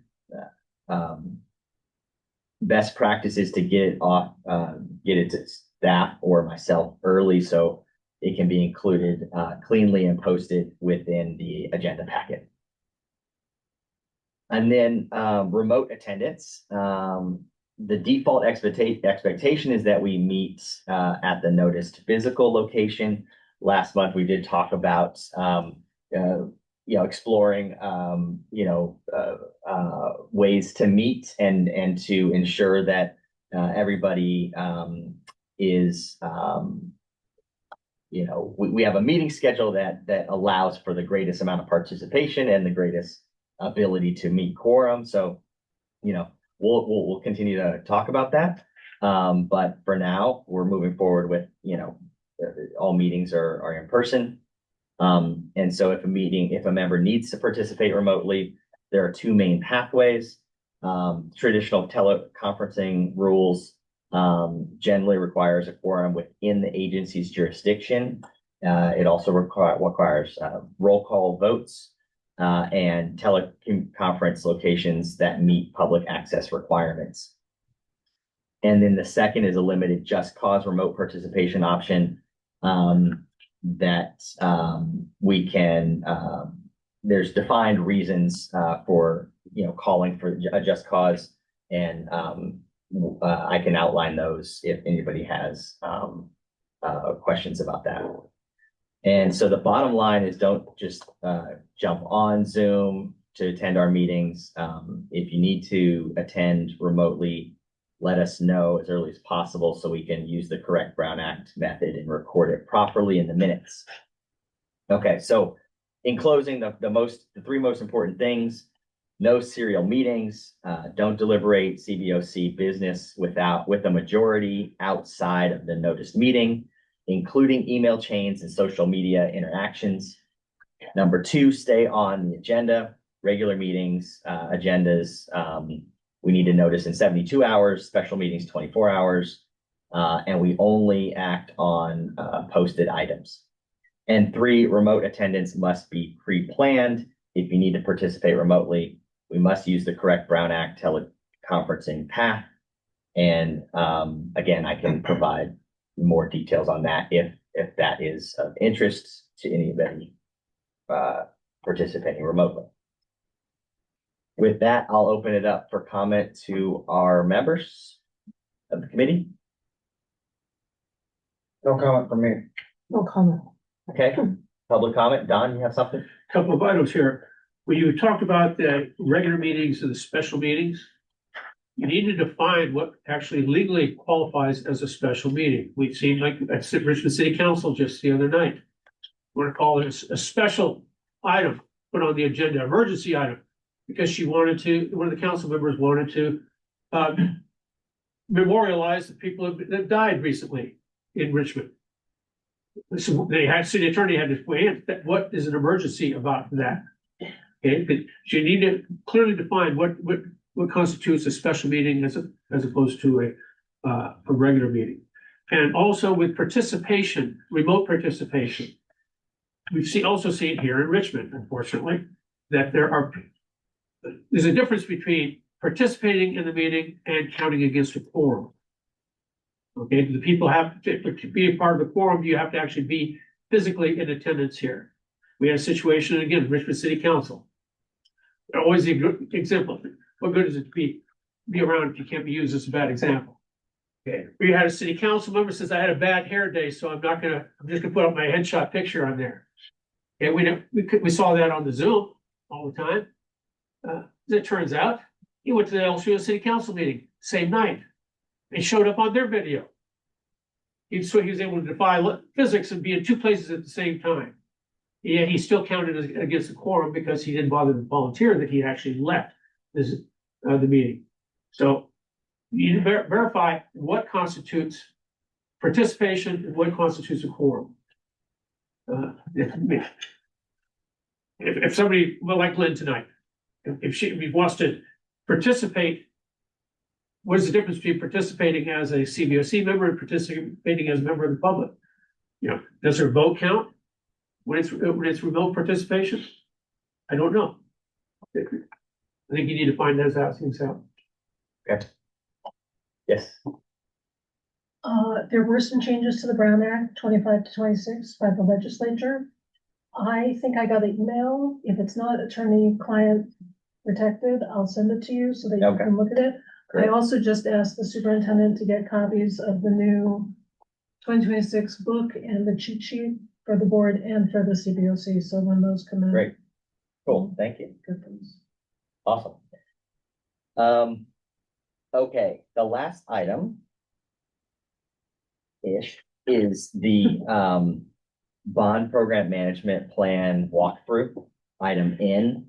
best practice is to get it to staff or myself early so it can be included cleanly and posted within the agenda packet. And then remote attendance. The default expectation is that we meet at the noticed physical location. Last month, we did talk about exploring ways to meet and to ensure that everybody is we have a meeting schedule that allows for the greatest amount of participation and the greatest ability to meet quorum. So we'll continue to talk about that. But for now, we're moving forward with all meetings are in person. And so if a member needs to participate remotely, there are 2 main pathways. Traditional teleconferencing rules generally requires a quorum within the agency's jurisdiction. It also requires roll call votes and teleconference locations that meet public access requirements. And then the second is a limited just cause remote participation option that we can, there's defined reasons for, calling for a just cause. And I can outline those if anybody has questions about that. And so the bottom line is don't just jump on Zoom to attend our meetings. If you need to attend remotely, let us know as early as possible so we can use the correct Brown Act method and record it properly in the minutes. Okay, so in closing, the 3 most important things: no serial meetings, don't deliberate CBOC business with a majority outside of the noticed meeting, including email chains and social media interactions. Number 2, stay on the agenda. Regular meetings, agendas, we need to notice in 72 hours, special meetings 24 hours, and we only act on posted items. And 3, remote attendance must be pre-planned. If you need to participate remotely, we must use the correct Brown Act teleconferencing path. And again, I can provide more details on that if that is of interest to anybody participating remotely. With that, I'll open it up for comment to our members of the committee. No comment from me. No comment. Okay, public comment. Don, you have something? Couple of items here. When you talked about the regular meetings and the special meetings, you need to define what actually legally qualifies as a special meeting. We've seen like at Richmond City Council just the other night. We're gonna call it a special item, put on the agenda, emergency item, because one of the council members wanted to memorialize the people that died recently in Richmond. So city attorney had to weigh in, what is an emergency about that? Okay, but you need to clearly define what constitutes a special meeting as opposed to a regular meeting. And also with participation, remote participation. We've also seen here in Richmond, unfortunately, that there's a difference between participating in the meeting and counting against a quorum. Okay, the people have to be a part of the quorum, you have to actually be physically in attendance here. We had a situation, again, Richmond City Council. They're always a good example. What good is it to be around if you can't be used as a bad example? Okay, we had a city council member says, I had a bad hair day, so I'm just gonna put up my headshot picture on there. Okay, we saw that on the Zoom all the time. As it turns out, he went to the El Segundo City Council meeting, same night. And showed up on their video. So he was able to defy physics and be in two places at the same time. Yeah, he still counted against the quorum because he didn't bother to volunteer that he actually left the meeting. So you need to verify what constitutes participation and what constitutes a quorum. If somebody, well, like Lynn tonight, if she wants to participate, what is the difference between participating as a CBOC member and participating as a member of the public? You know, does her vote count when it's remote participation? I don't know. I think you need to find those things out. Okay. Yes. There were some changes to the Brown Act 25 to 26 by the legislature. I think I got an email. If it's not attorney-client protected, I'll send it to you so that you can look at it. Great. I also just asked the superintendent to get copies of the new 2026 book and the cheat sheet for the board and for the CBOC. So when those come in. Great. Cool. Thank you. Good things. Awesome. Okay, the last item is the bond program management plan walkthrough, item N.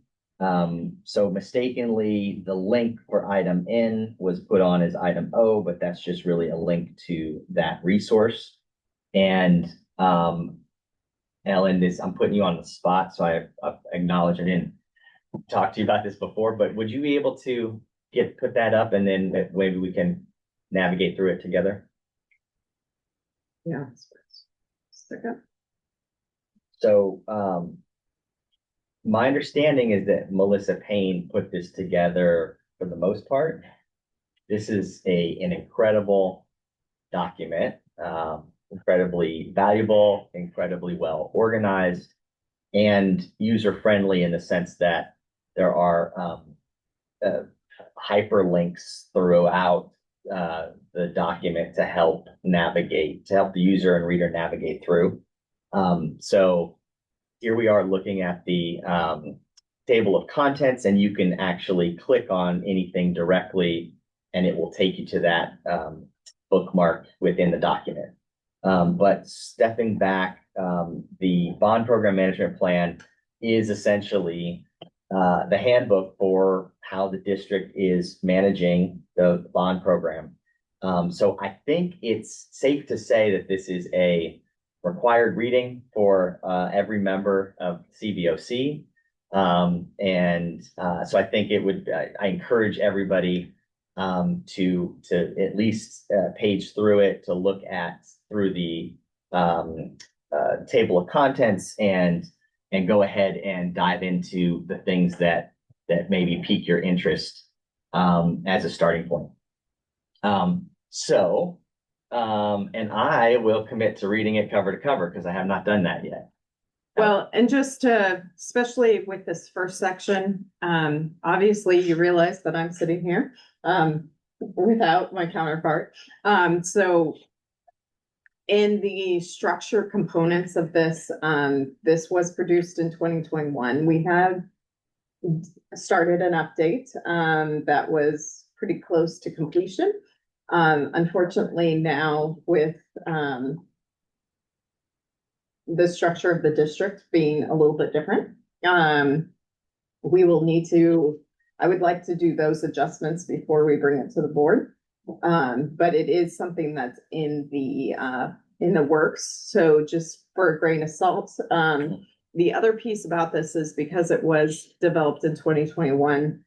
So mistakenly, the link for item N was put on as item O, but that's just really a link to that resource. And Ellen, I'm putting you on the spot, so I acknowledge I didn't talk to you about this before, but would you be able to put that up and then maybe we can navigate through it together? Yeah. Second. So, my understanding is that Melissa Payne put this together for the most part. This is an incredible document, incredibly valuable, incredibly well organized, and user-friendly in the sense that there are hyperlinks throughout the document to help the user and reader navigate through. So here we are looking at the table of contents, and you can actually click on anything directly and it will take you to that bookmark within the document. But stepping back, the bond program management plan is essentially the handbook for how the district is managing the bond program. So I think it's safe to say that this is a required reading for every member of CBOC. So I think I encourage everybody to at least page through it, to look through the table of contents and go ahead and dive into the things that maybe pique your interest as a starting point. And I will commit to reading it cover to cover because I have not done that yet. Well, and just especially with this first section, obviously you realize that I'm sitting here without my counterpart. So in the structure components of this, this was produced in 2021. We have started an update that was pretty close to completion. Unfortunately now with, the structure of the district being a little bit different, we will need to, I would like to do those adjustments before we bring it to the board. But it is something that's in the works, so just for a grain of salt. The other piece about this is because it was developed in 2021,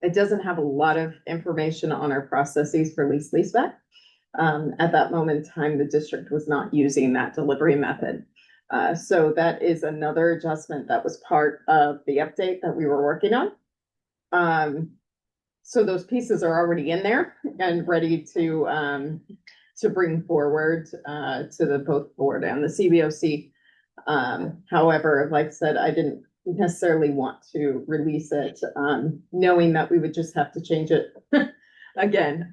it doesn't have a lot of information on our processes for leaseback. At that moment in time, the district was not using that delivery method. So that is another adjustment that was part of the update that we were working on. So those pieces are already in there and ready to bring forward to the both board and the CBOC. However, like I said, I didn't necessarily want to release it, knowing that we would just have to change it again,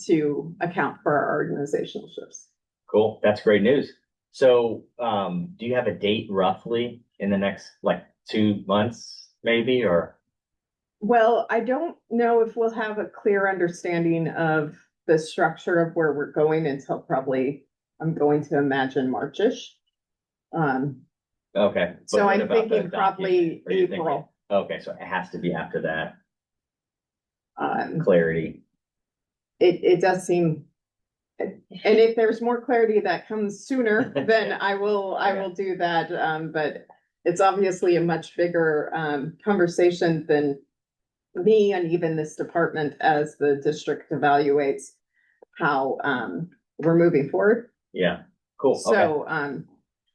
to account for our organizational shifts. Cool. That's great news. So, do you have a date roughly in the next, like, 2 months, maybe, or? Well, I don't know if we'll have a clear understanding of the structure of where we're going until probably, I'm going to imagine Marchish. Okay. But So what I'm about the thinking probably document? Are you thinking- April. Okay, so it has to be after that, Um, clarity. it does seem, and if there's more clarity that comes sooner, then I will do that. But it's obviously a much bigger, conversation than me and even this department as the district evaluates how, we're moving forward. Yeah, cool. Okay. So,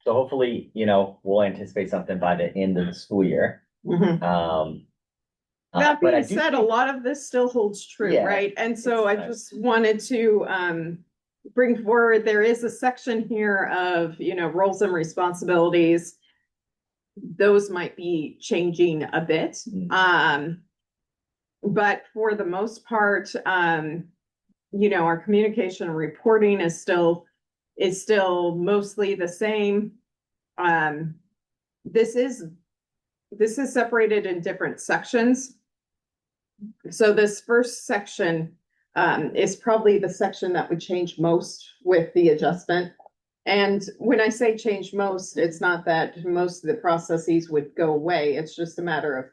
So hopefully, we'll anticipate something by the end of the school year. mhm. That But I being do said, a think- lot of this still holds true, Yeah, right? And so I it's- just wanted to bring forward, there is a section here of, roles and responsibilities. Those might be changing a bit. Mhm. But for the most part, our communication and reporting is still mostly the same. This is separated in different sections. So this first section is probably the section that would change most with the adjustment. And when I say change most, it's not that most of the processes would go away. It's just a matter of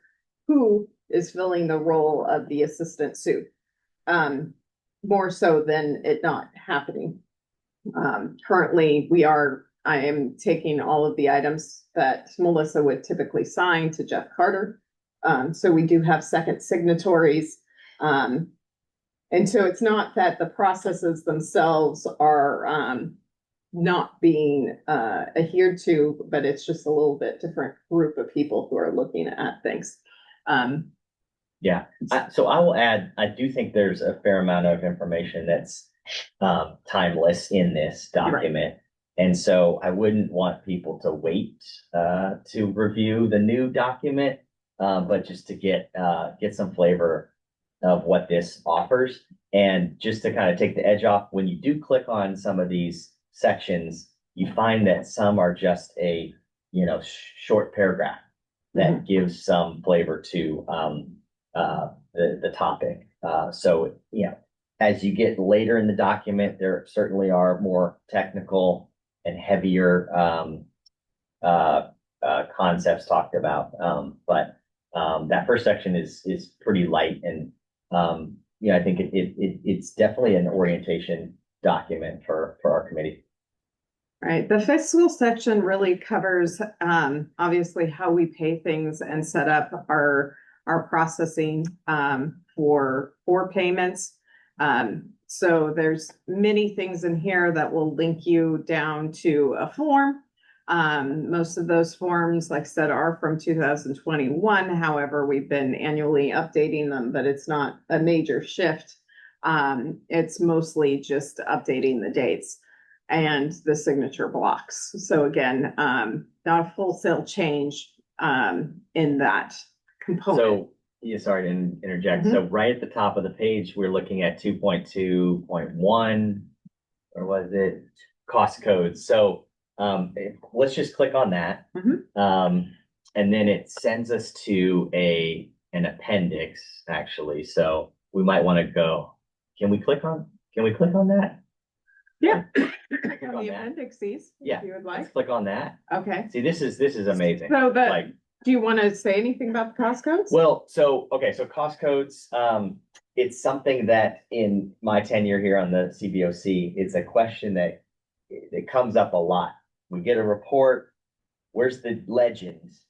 who is filling the role of the assistant sous. More so than it not happening. Currently, I am taking all of the items that Melissa would typically sign to Jeff Carter. So we do have second signatories. And so it's not that the processes themselves are not being adhered to, but it's just a little bit different group of people who are looking at things. Yeah, so I will add, I do think there's a fair amount of information that's timeless in this document. And so I wouldn't want people to wait to review the new document, but just to get some flavor of what this offers. And just to kind of take the edge off, when you do click on some of these sections, you find that some are just a, short paragraph that gives some flavor to the topic. So, as you get later in the document, there certainly are more technical and heavier concepts talked about. But that first section is pretty light, and I think it's definitely an orientation document for our committee. Right, the fiscal section really covers, obviously how we pay things and set up our processing, for payments. So there's many things in here that will link you down to a form. Most of those forms, like I said, are from 2021. However, we've been annually updating them, but it's not a major shift. It's mostly just updating the dates and the signature blocks. So again, not a wholesale change in that component. So, sorry to interject. So right at the top of the page, we're looking at 2.2.1, or was it cost codes? So let's just click on that. And then it sends us to an appendix, actually. So we might want to go. Can we click on that? Yeah. Click On on the that. appendices, Yeah, if you would let's like. click on that. Okay, See, this is amazing. so Like, do you want to say anything about the cost codes? well, so, okay, so cost codes, it's something that in my tenure here on the CBOC, it's a question that it comes up a lot. We get a report, where's the legends?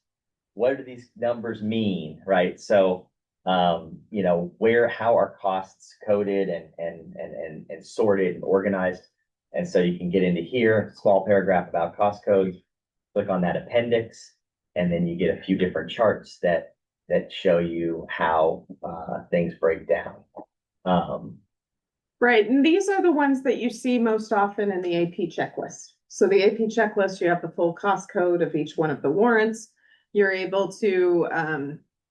What do these numbers mean, right? So, you know, how are costs coded and sorted and organized? And so you can get into here, small paragraph about cost codes, click on that appendix, and then you get a few different charts that show you how things break down. Right, and these are the ones that you see most often in the AP checklist. So the AP checklist, you have the full cost code of each one of the warrants. You're able to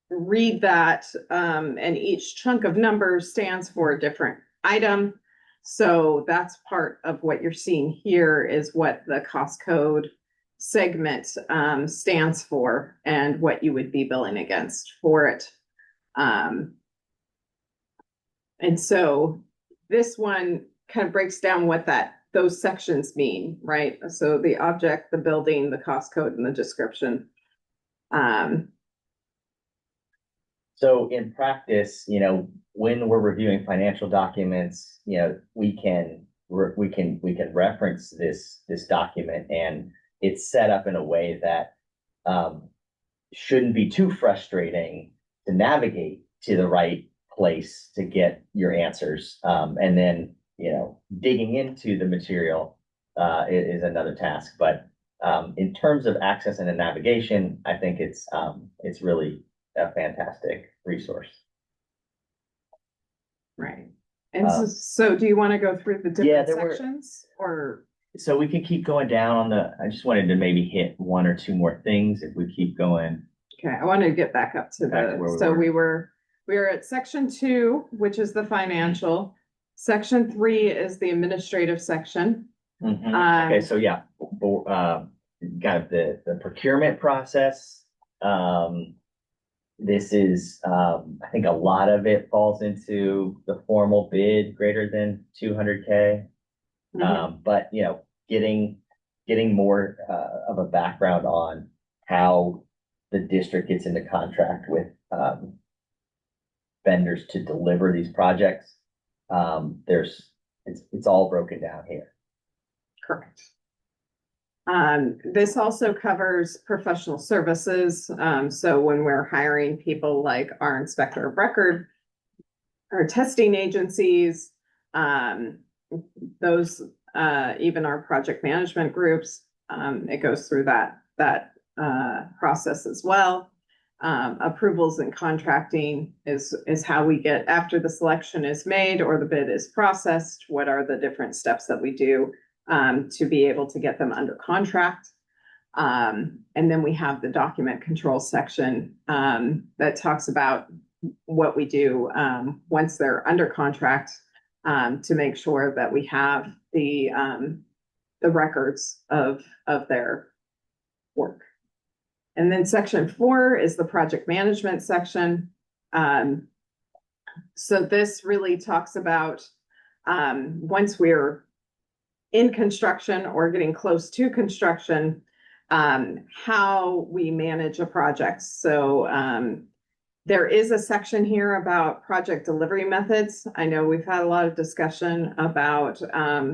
read that, and each chunk of numbers stands for a different item. So that's part of what you're seeing here is what the cost code segment stands for and what you would be billing against for it. And so this one kind of breaks down what those sections mean, right? So the object, the building, the cost code, and the description. So in practice, you know, when we're reviewing financial documents, you know, we can reference this document, and it's set up in a way that shouldn't be too frustrating to navigate to the right place to get your answers. And then, you know, digging into the material is another task. But in terms of access and navigation, I think it's really a fantastic resource. Right. And so do you want to go through the Yeah, different sections or? So we can keep going down on I just wanted to maybe hit one or two more things if we keep going. Okay, I want to get back up to we were at section 2, which is the financial. Section 3 is the administrative section. Okay, so yeah, kind of the procurement process. This is, I think a lot of it falls into the formal bid greater than 200K. But you know, getting more of a background on how the district gets into contract with vendors to deliver these projects. It's all broken down here. Correct. This also covers professional services. So when we're hiring people like our inspector of record, our testing agencies, those even our project management groups, it goes through that process as well. Approvals and contracting is how we get after the selection is made or the bid is processed. What are the different steps that we do to be able to get them under contract? And then we have the document control section that talks about what we do once they're under contract to make sure that we have the records of their work. And then section 4 is the project management section. So this really talks about once we're in construction or getting close to construction, how we manage a project. So there is a section here about project delivery methods. I know we've had a lot of discussion about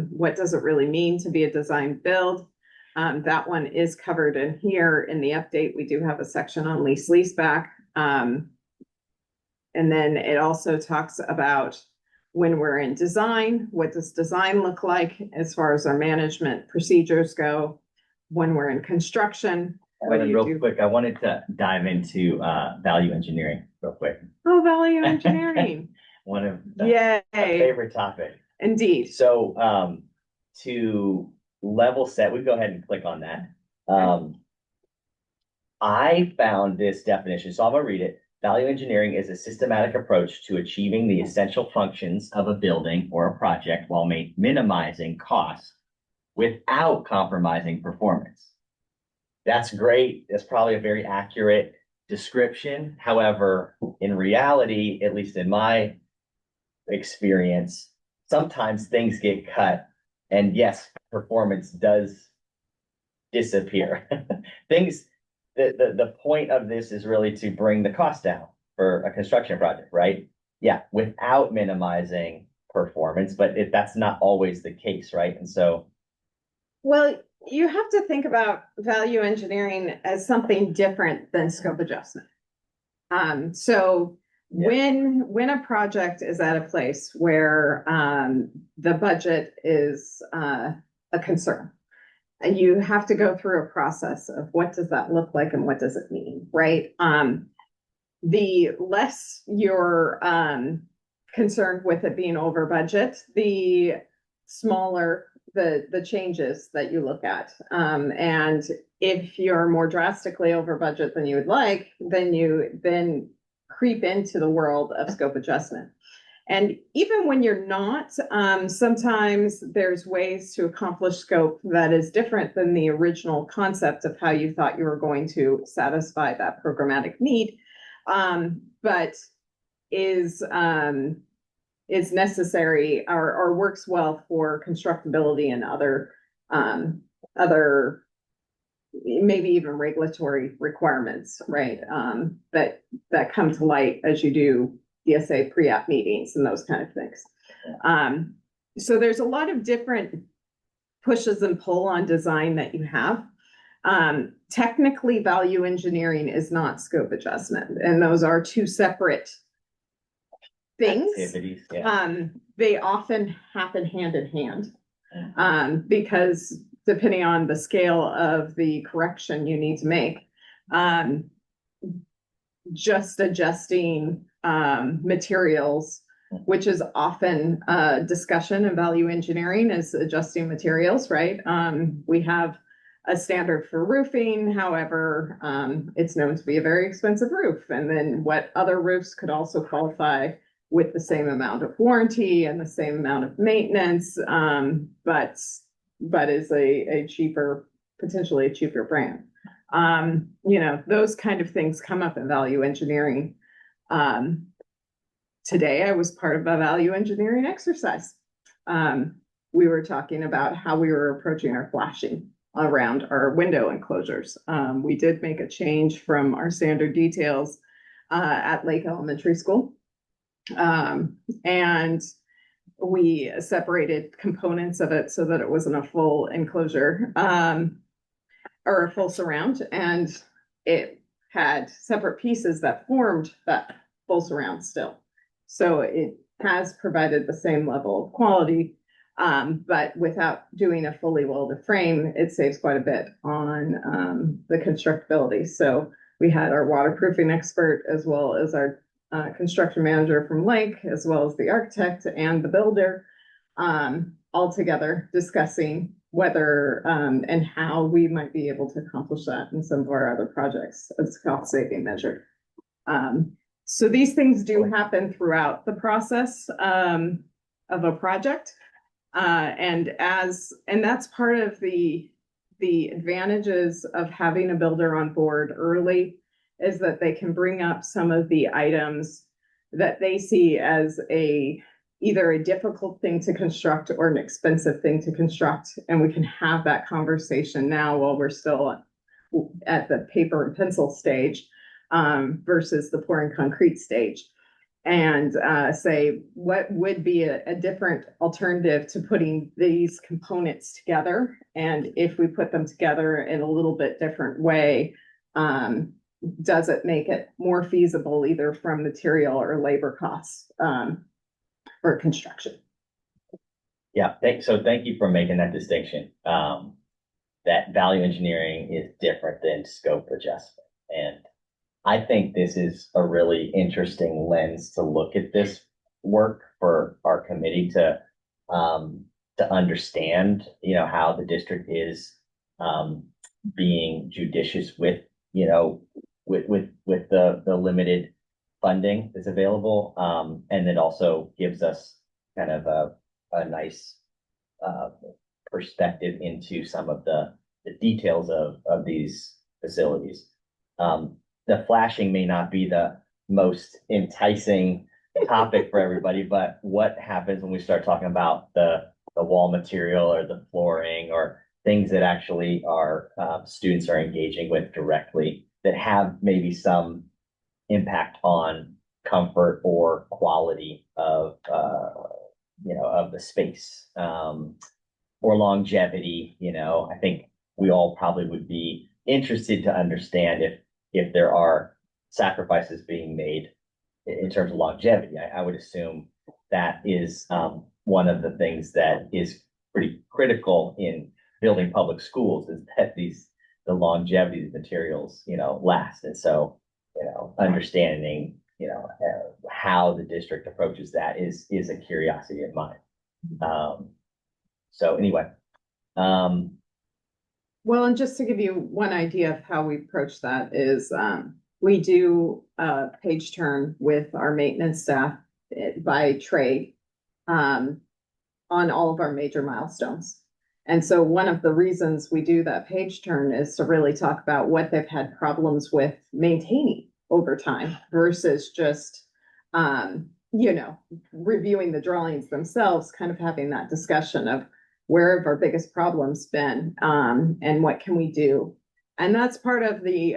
what does it really mean to be a design build. That one is covered in here in the update. We do have a section on leaseback. And then it also talks about when we're in design, what does design look like as far as our management procedures go? When we're in construction, what do you do? Real quick, I wanted to dive into value engineering real quick. Oh, value engineering. One of my favorite topic. Indeed. So to level set, we go ahead and click on that. I found this definition, so I'm gonna read it. Value engineering is a systematic approach to achieving the essential functions of a building or a project while minimizing costs without compromising performance. That's great. That's probably a very accurate description. However, in reality, at least in my experience, sometimes things get cut, and yes, performance does disappear. Things, the point of this is really to bring the cost down for a construction project, right? Yeah, without minimizing performance, but that's not always the case, right? And so, Well, you have to think about value engineering as something different than scope adjustment. So Yeah. when a project is at a place where the budget is a concern, and you have to go through a process of what does that look like and what does it mean, right? The less you're concerned with it being over budget, the smaller the changes that you look at. And if you're more drastically over budget than you would like, then you creep into the world of scope adjustment. And even when you're not, sometimes there's ways to accomplish scope that is different than the original concept of how you thought you were going to satisfy that programmatic need, but is necessary or works well for constructability and other maybe even regulatory requirements, right? That come to light as you do DSA pre-app meetings and those kind of things. So there's a lot of different pushes and pull on design that you have. Technically, value engineering is not scope adjustment, and those are two separate things. activities, yeah. They often happen hand in hand, because depending on the scale of the correction you need to make, just adjusting materials, which is often a discussion in value engineering, is adjusting materials, right? We have a standard for roofing, however, it's known to be a very expensive roof. And then what other roofs could also qualify with the same amount of warranty and the same amount of maintenance, but is a cheaper, potentially a cheaper brand. Those kind of things come up in value engineering. Today I was part of a value engineering exercise. We were talking about how we were approaching our flashing around our window enclosures. We did make a change from our standard details at Lake Elementary School. And we separated components of it so that it wasn't a full enclosure, or a full surround, and it had separate pieces that formed that full surround still. So it has provided the same level of quality, but without doing a fully welded frame, it saves quite a bit on the constructability. So we had our waterproofing expert, as well as our construction manager from Lake, as well as the architect and the builder, all together discussing whether and how we might be able to accomplish that in some of our other projects as a cost saving measure. So these things do happen throughout the process of a project. And that's part of the advantages of having a builder on board early, is that they can bring up some of the items that they see as either a difficult thing to construct or an expensive thing to construct. And we can have that conversation now while we're still at the paper and pencil stage, versus the pouring concrete stage, and say what would be a different alternative to putting these components together. And if we put them together in a little bit different way, does it make it more feasible either from material or labor costs for construction? Yeah, thank you for making that distinction. That value engineering is different than scope adjustment. And I think this is a really interesting lens to look at this work for our committee to understand, how the district is being judicious with, with the limited funding that's available. And it also gives us kind of a nice perspective into some of the details of these facilities. The flashing may not be the most enticing topic for everybody, but what happens when we start talking about the wall material or the flooring or things that actually are, students are engaging with directly that have maybe some impact on comfort or quality of, of the space, or longevity, I think we all probably would be interested to understand if there are sacrifices being made in terms of longevity. I would assume that is, one of the things that is pretty critical in building public schools is that the longevity of the materials, last. And so, understanding, how the district approaches that is a curiosity of mine. So anyway, Well, and just to give you one idea of how we approach that is, we do a page turn with our maintenance staff by trade, on all of our major milestones. And so one of the reasons we do that page turn is to really talk about what they've had problems with maintaining over time versus just, reviewing the drawings themselves, kind of having that discussion of where have our biggest problems been, and what can we do? And that's part of the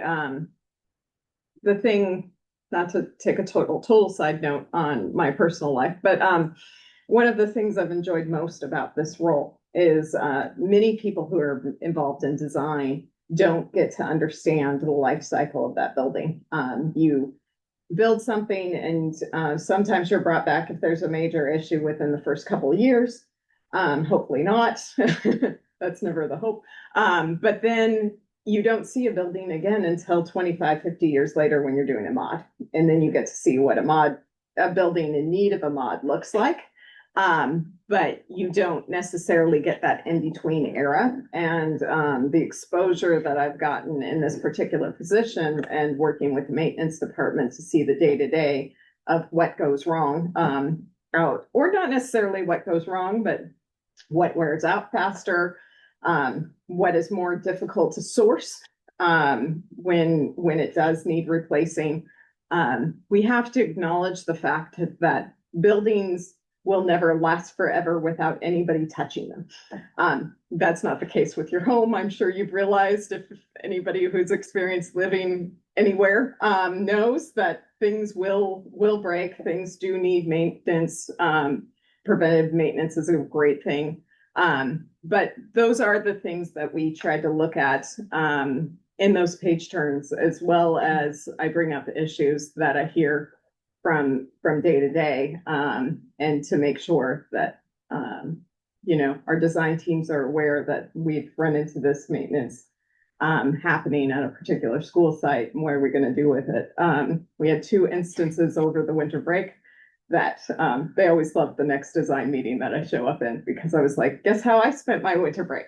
thing, not to take a total side note on my personal life, but one of the things I've enjoyed most about this role is many people who are involved in design don't get to understand the life cycle of that building. You build something and sometimes you're brought back if there's a major issue within the first couple of years. Hopefully not. That's never the hope. But then you don't see a building again until 25, 50 years later when you're doing a mod. And then you get to see what a building in need of a mod looks like. But you don't necessarily get that in between era. And the exposure that I've gotten in this particular position and working with the maintenance department to see the day-to-day of what goes wrong, out, or not necessarily what goes wrong, but what wears out faster, what is more difficult to source when it does need replacing. We have to acknowledge the fact that buildings will never last forever without anybody touching them. That's not the case with your home. I'm sure you've realized, if anybody who's experienced living anywhere knows that things will break. Things do need maintenance. Preventive maintenance is a great thing. But those are the things that we try to look at in those page turns, as well as I bring up issues that I hear from day to day, and to make sure that our design teams are aware that we've run into this maintenance happening at a particular school site, and what are we going to do with it. We had 2 instances over the winter break that they always love the next design meeting that I show up in, because I was like, guess how I spent my winter break?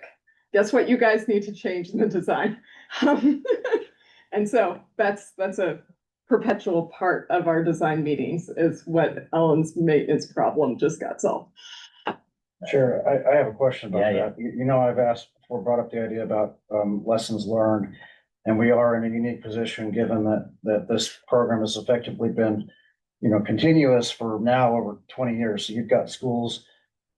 Guess what you guys need to change in the design? And so that's a perpetual part of our design meetings, is what Ellen's maintenance problem just got solved. Sure, I have a question about Yeah, that. I've asked before, brought up the idea about lessons learned. And we are in a unique position, given that this program has effectively been, continuous for now over 20 years. So you've got schools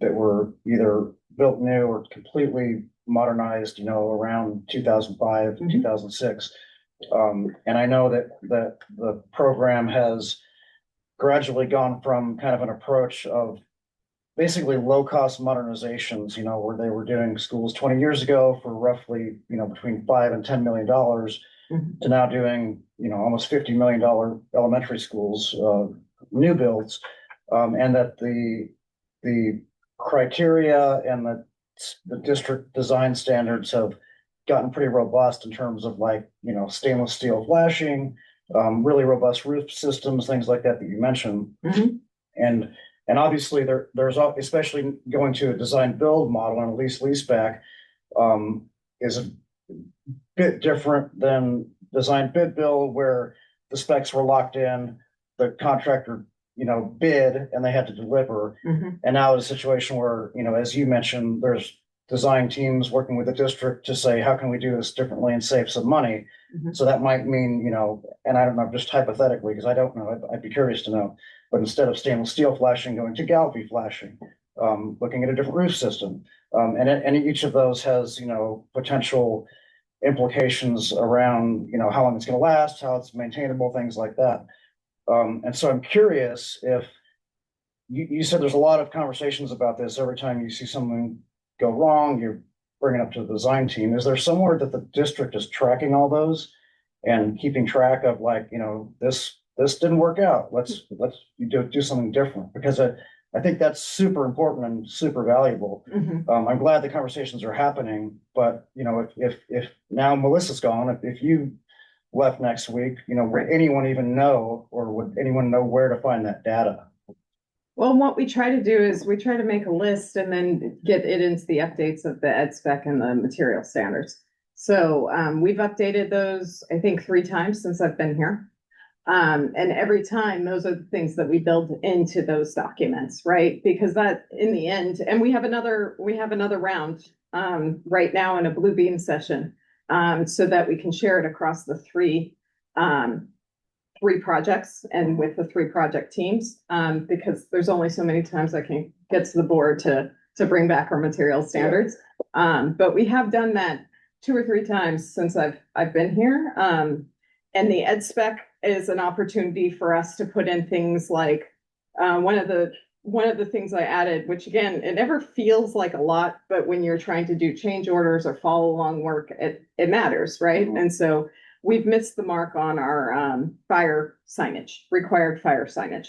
that were either built new or completely modernized, around 2005, 2006. And I know that the program has gradually gone from kind of an approach of basically low-cost modernizations, where they were doing schools 20 years ago for roughly, between $5 and $10 million, to now doing, almost $50 million elementary schools, new builds, and that the criteria and the district design standards have gotten pretty robust in terms of stainless steel flashing, really robust roof systems, things like that you mentioned. And obviously there's especially going to a design build model and a lease back is a bit different than design bid build, where the specs were locked in, the contractor bid and they had to deliver. And now it's a situation where, as you mentioned, there's design teams working with the district to say, how can we do this differently and save some money? Mhm. So that might mean, and I don't know, just hypothetically, because I don't know, I'd be curious to know, but instead of stainless steel flashing, going to Galvy flashing, looking at a different roof system. And each of those has, potential implications around, how long it's going to last, how it's maintainable, things like that. And so I'm curious if you said there's a lot of conversations about this every time you see something go wrong, you bring it up to the design team. Is there somewhere that the district is tracking all those and keeping track of like, this didn't work out. Let's do something different, because I think that's super important and super valuable. Mhm. I'm glad the conversations are happening, but if now Melissa's gone, if you left next week, would anyone even know, or would anyone know where to find that data? Well, what we try to do is we try to make a list and then get it into the updates of the ed spec and the material standards. So we've updated those, I think, 3 times since I've been here. And every time those are the things that we build into those documents, right? Because that in the end, and we have another round right now in a Blue Beam session, so that we can share it across the 3 projects and with the 3 project teams, because there's only so many times I can get to the board to bring back our material standards. But we have done that 2 or 3 times since I've been here. And the ed spec is an opportunity for us to put in things like, one of the things I added, which again, it never feels like a lot, but when you're trying to do change orders or follow along work, it matters, right? Mhm. And so we've missed the mark on our fire signage, required fire signage.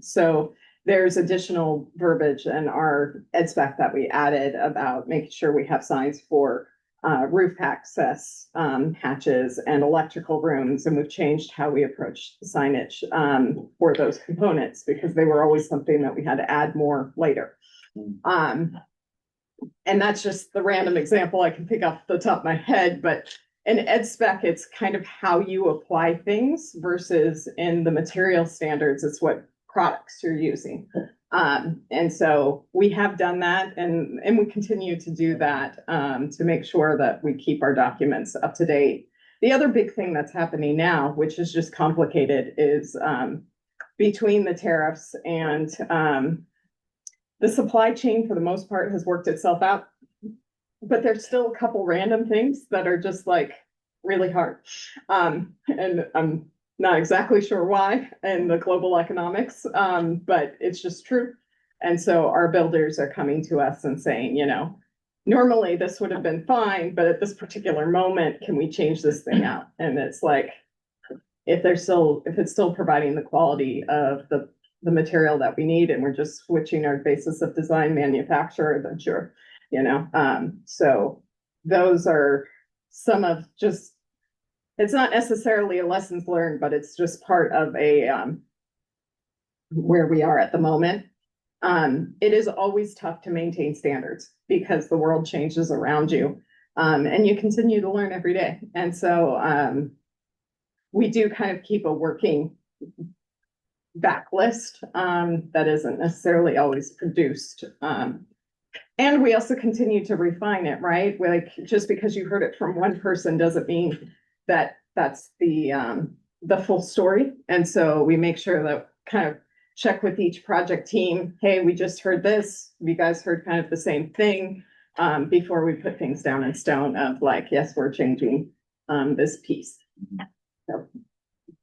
So there's additional verbiage in our ed spec that we added about making sure we have signs for roof access, hatches, and electrical rooms. And we've changed how we approach the signage for those components, because they were always something that we had to add more later. And that's just the random example I can pick off the top of my head, but in ed spec, it's kind of how you apply things, versus in the material standards, it's what products you're using. And so we have done that, and we continue to do that to make sure that we keep our documents up to date. The other big thing that's happening now, which is just complicated, is between the tariffs and the supply chain, for the most part, has worked itself out. But there's still a couple random things that are just like really hard. And I'm not exactly sure why in the global economics, but it's just true. And so our builders are coming to us and saying, normally this would have been fine, but at this particular moment, can we change this thing out? And it's like, if it's still providing the quality of the material that we need, and we're just switching our basis of design manufacturer, then sure. So those are some of just, it's not necessarily a lessons learned, but it's just part of where we are at the moment. It is always tough to maintain standards because the world changes around you, and you continue to learn every day. And so we do kind of keep a working backlist that isn't necessarily always produced. And we also continue to refine it, right? Like, just because you heard it from one person doesn't mean that that's the full story. And so we make sure that kind of check with each project team. Hey, we just heard this. You guys heard kind of the same thing, before we put things down in stone of like, yes, we're changing this piece. So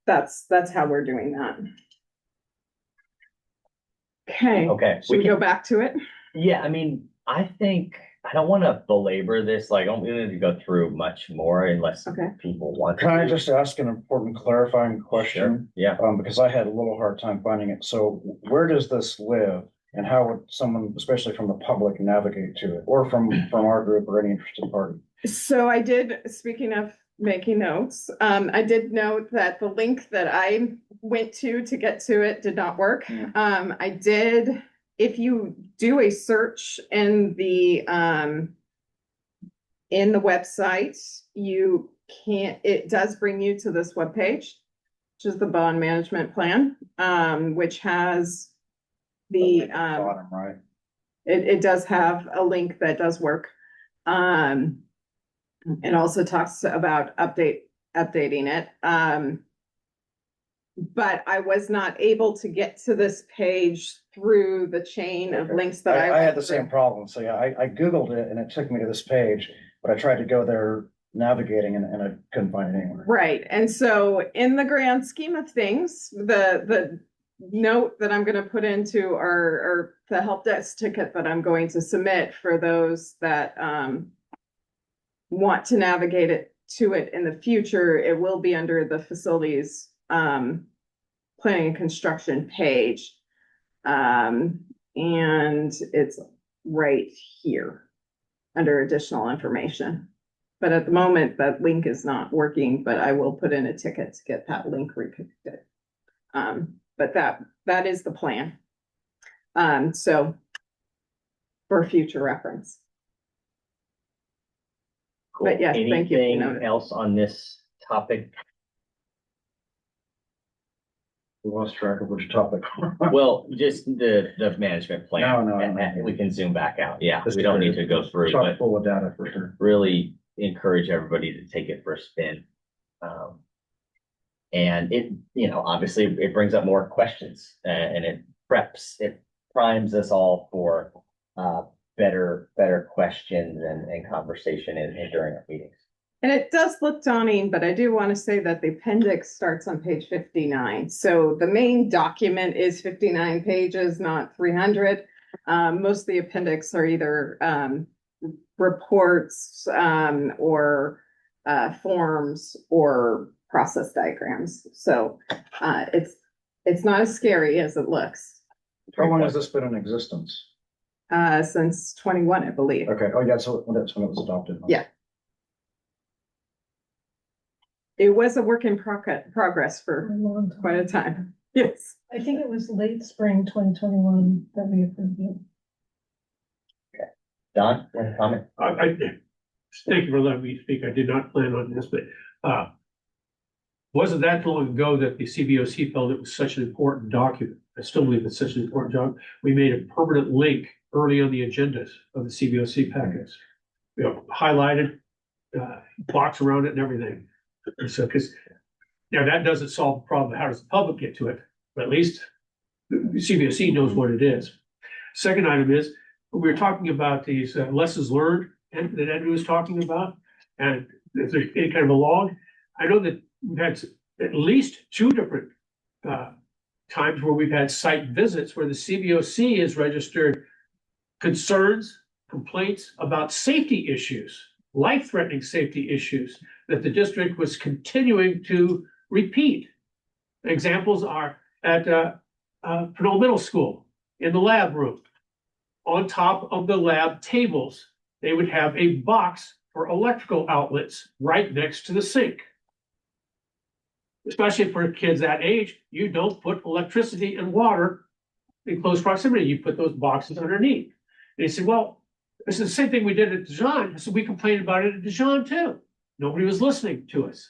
that's how we're doing that. Okay. Should we go back to it? Yeah, I mean, I think I don't want to belabor this. Like, I don't really need to go through much more unless people want to. Can I just ask an important clarifying question? Sure. Yeah. Because I had a little hard time finding it. So where does this live, and how would someone, especially from the public, navigate to it, or from our group or any interested party? So I did, speaking of making notes, I did note that the link that I went to get to it did not work. I did, if you do a search in the website, it does bring you to this webpage, which is the bond management plan, which has the Bottom right. it does have a link that does work. It also talks about updating it. But I was not able to get to this page through the chain of links that I I had the same problem. So yeah, I Googled it and it took me to this page, but I tried to go there navigating and I couldn't find it anywhere. Right, and so in the grand scheme of things, the note that I'm gonna put into or the help desk ticket that I'm going to submit for those that want to navigate it to it in the future, it will be under the facilities planning and construction page. And it's right here under additional information. But at the moment, that link is not working, but I will put in a ticket to get that link reconnected. But that is the plan. So for future reference. Cool. But yes, thank you. Anything else on this topic? We lost track of which topic. Well, just the management plan. No. And we can zoom back out. Yeah, we don't need to go through, Chock but full of data for sure. really encourage everybody to take it for a spin. And it, obviously it brings up more questions and it primes us all for better questions and conversation and during our meetings. And it does look daunting, but I do want to say that the appendix starts on page 59. So the main document is 59 pages, not 300. Most of the appendix are either reports or forms or process diagrams. So it's not as scary as it looks. How long has this been in existence? Since 21, I believe. Okay. Oh yeah. So that's when it was adopted. Yeah. It was a work in progress for A long time. quite a time. Yes. I think it was late spring 2021 that we approved it. Don, you want to comment? Thank you for letting me speak. I did not plan on this, but wasn't that long ago that the CBOC felt it was such an important document. I still believe it's such an important document. We made a permanent link early on the agendas of the CBOC packets. Highlighted, box around it and everything. So, because that doesn't solve the problem. How does the public get to it? But at least the CBOC knows what it is. Second item is, we were talking about these lessons learned that Andrew was talking about, and if there's any kind of a log, I know that we've had at least 2 different times where we've had site visits where the CBOC has registered concerns, complaints about safety issues, life-threatening safety issues that the district was continuing to repeat. Examples are at Pinole Middle School in the lab room. On top of the lab tables, they would have a box for electrical outlets right next to the sink. Especially for kids that age, you don't put electricity and water in close proximity. You put those boxes underneath. And he said, well, this is the same thing we did at Dijon. So we complained about it at Dijon too. Nobody was listening to us.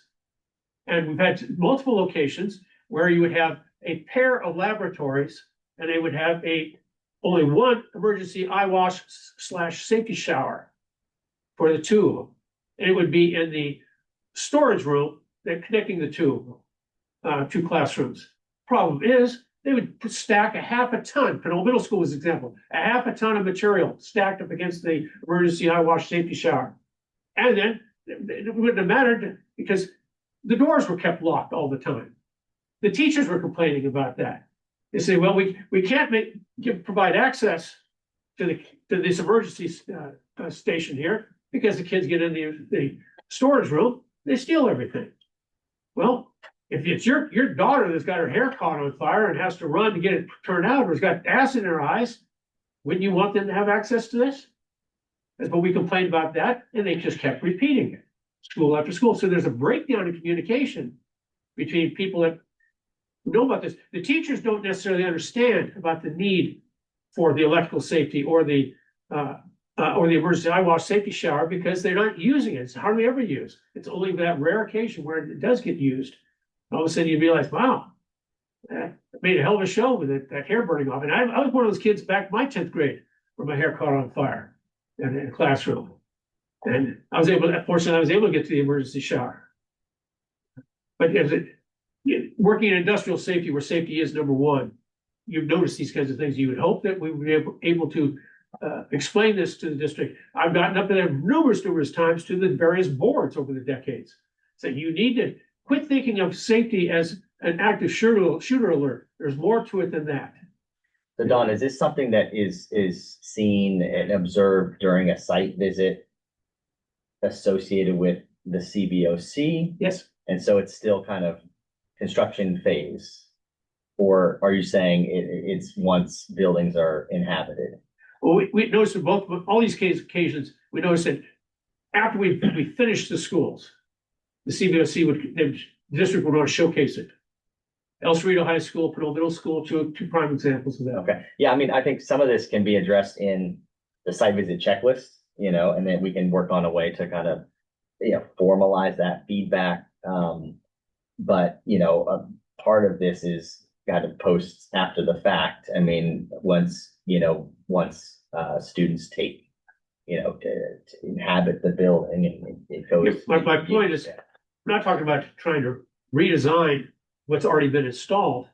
And we've had multiple locations where you would have a pair of laboratories and they would have only one emergency eye wash / safety shower for the 2 of them. And it would be in the storage room that connecting the two classrooms. Problem is, they would stack a half a ton. Pinole Middle School was an example. A half a ton of material stacked up against the emergency eye wash safety shower. And then it wouldn't have mattered because the doors were kept locked all the time. The teachers were complaining about that. They say, well, we can't provide access to this emergency station here because the kids get in the storage room, they steal everything. Well, if it's your daughter that's got her hair caught on fire and has to run to get it turned out, or has got acid in her eyes, wouldn't you want them to have access to this? But we complained about that, and they just kept repeating it, school after school. So there's a breakdown in communication between people that know about this. The teachers don't necessarily understand about the need for the electrical safety or the emergency eye wash safety shower because they're not using it. It's hardly ever used. It's only that rare occasion where it does get used. All of a sudden you realize, wow, that made a hell of a show with that hair burning off. And I was one of those kids back in my 10th grade. where my hair caught on fire in a classroom. And fortunately, I was able to get to the emergency shower. But working in industrial safety, where safety is number one, you've noticed these kinds of things. You would hope that we would be able to explain this to the district. I've gotten up there numerous times to the various boards over the decades. So you need to quit thinking of safety as an active shooter alert. There's more to it than that. So Don, is this something that is seen and observed during a site visit associated with the CBOC? Yes. And so it's still kind of construction phase? Or are you saying it's once buildings are inhabited? Well, we noticed in all these occasions, we noticed that after we finished the schools, the CBOC the district would want to showcase it. El Cerrito High School, Pinole Middle School, two prime examples of that. Okay, yeah, I mean, I think some of this can be addressed in the site visit checklist, and then we can work on a way to kind of, formalize that feedback. But, part of this is kind of posts after the fact. I mean, once students take, to inhabit the building, it goes. My point is, I'm not talking about trying to redesign what's already been installed,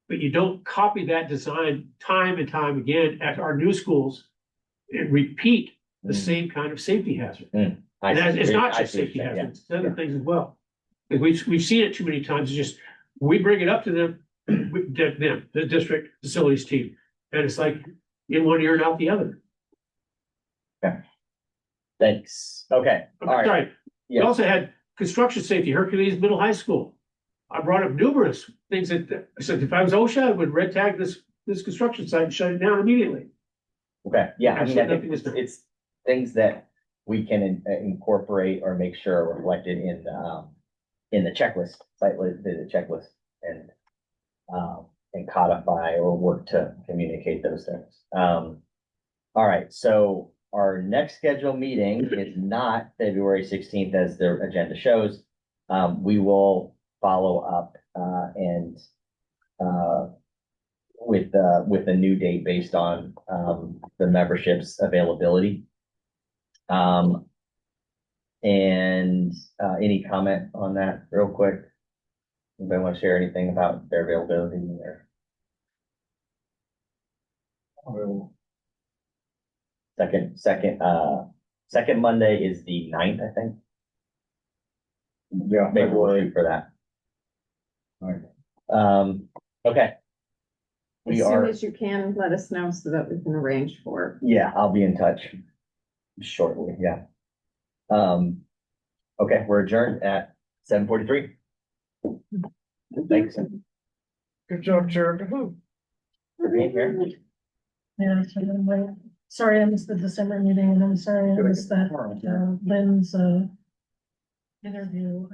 but you don't copy that design time and time again at our new schools and repeat the same kind of safety hazard. And it's not just safety hazards, it's other things as well. We've seen it too many times. It's just, we bring it up to them, the district facilities team, and it's like in one ear and out the other. Okay. Thanks. Okay. All right. Sorry. We Yeah. also had construction safety, Hercules Middle High School. I brought up numerous things that I said, if I was OSHA, I would red tag this construction site and shut it down immediately. Okay, yeah, I mean, I think Absolutely. it's things that we can incorporate or make sure are reflected in the checklist, the checklist, and codify or work to communicate those things. All right, so our next scheduled meeting is not February 16th as the agenda shows. We will follow up and with a new date based on the membership's availability. And any comment on that real quick? Anybody want to share anything about their availability in there? Second Monday is the 9th, I think. Yeah, Maybe we'll shoot for that. Okay. As soon as you can, let us know so that we can arrange for. Yeah, I'll be in touch shortly, yeah. Okay, we're adjourned at 7:43. Thanks Good job, Jared. for being here. Yeah, sorry I missed the December meeting, and I'm sorry I missed that, Lynn's, interview.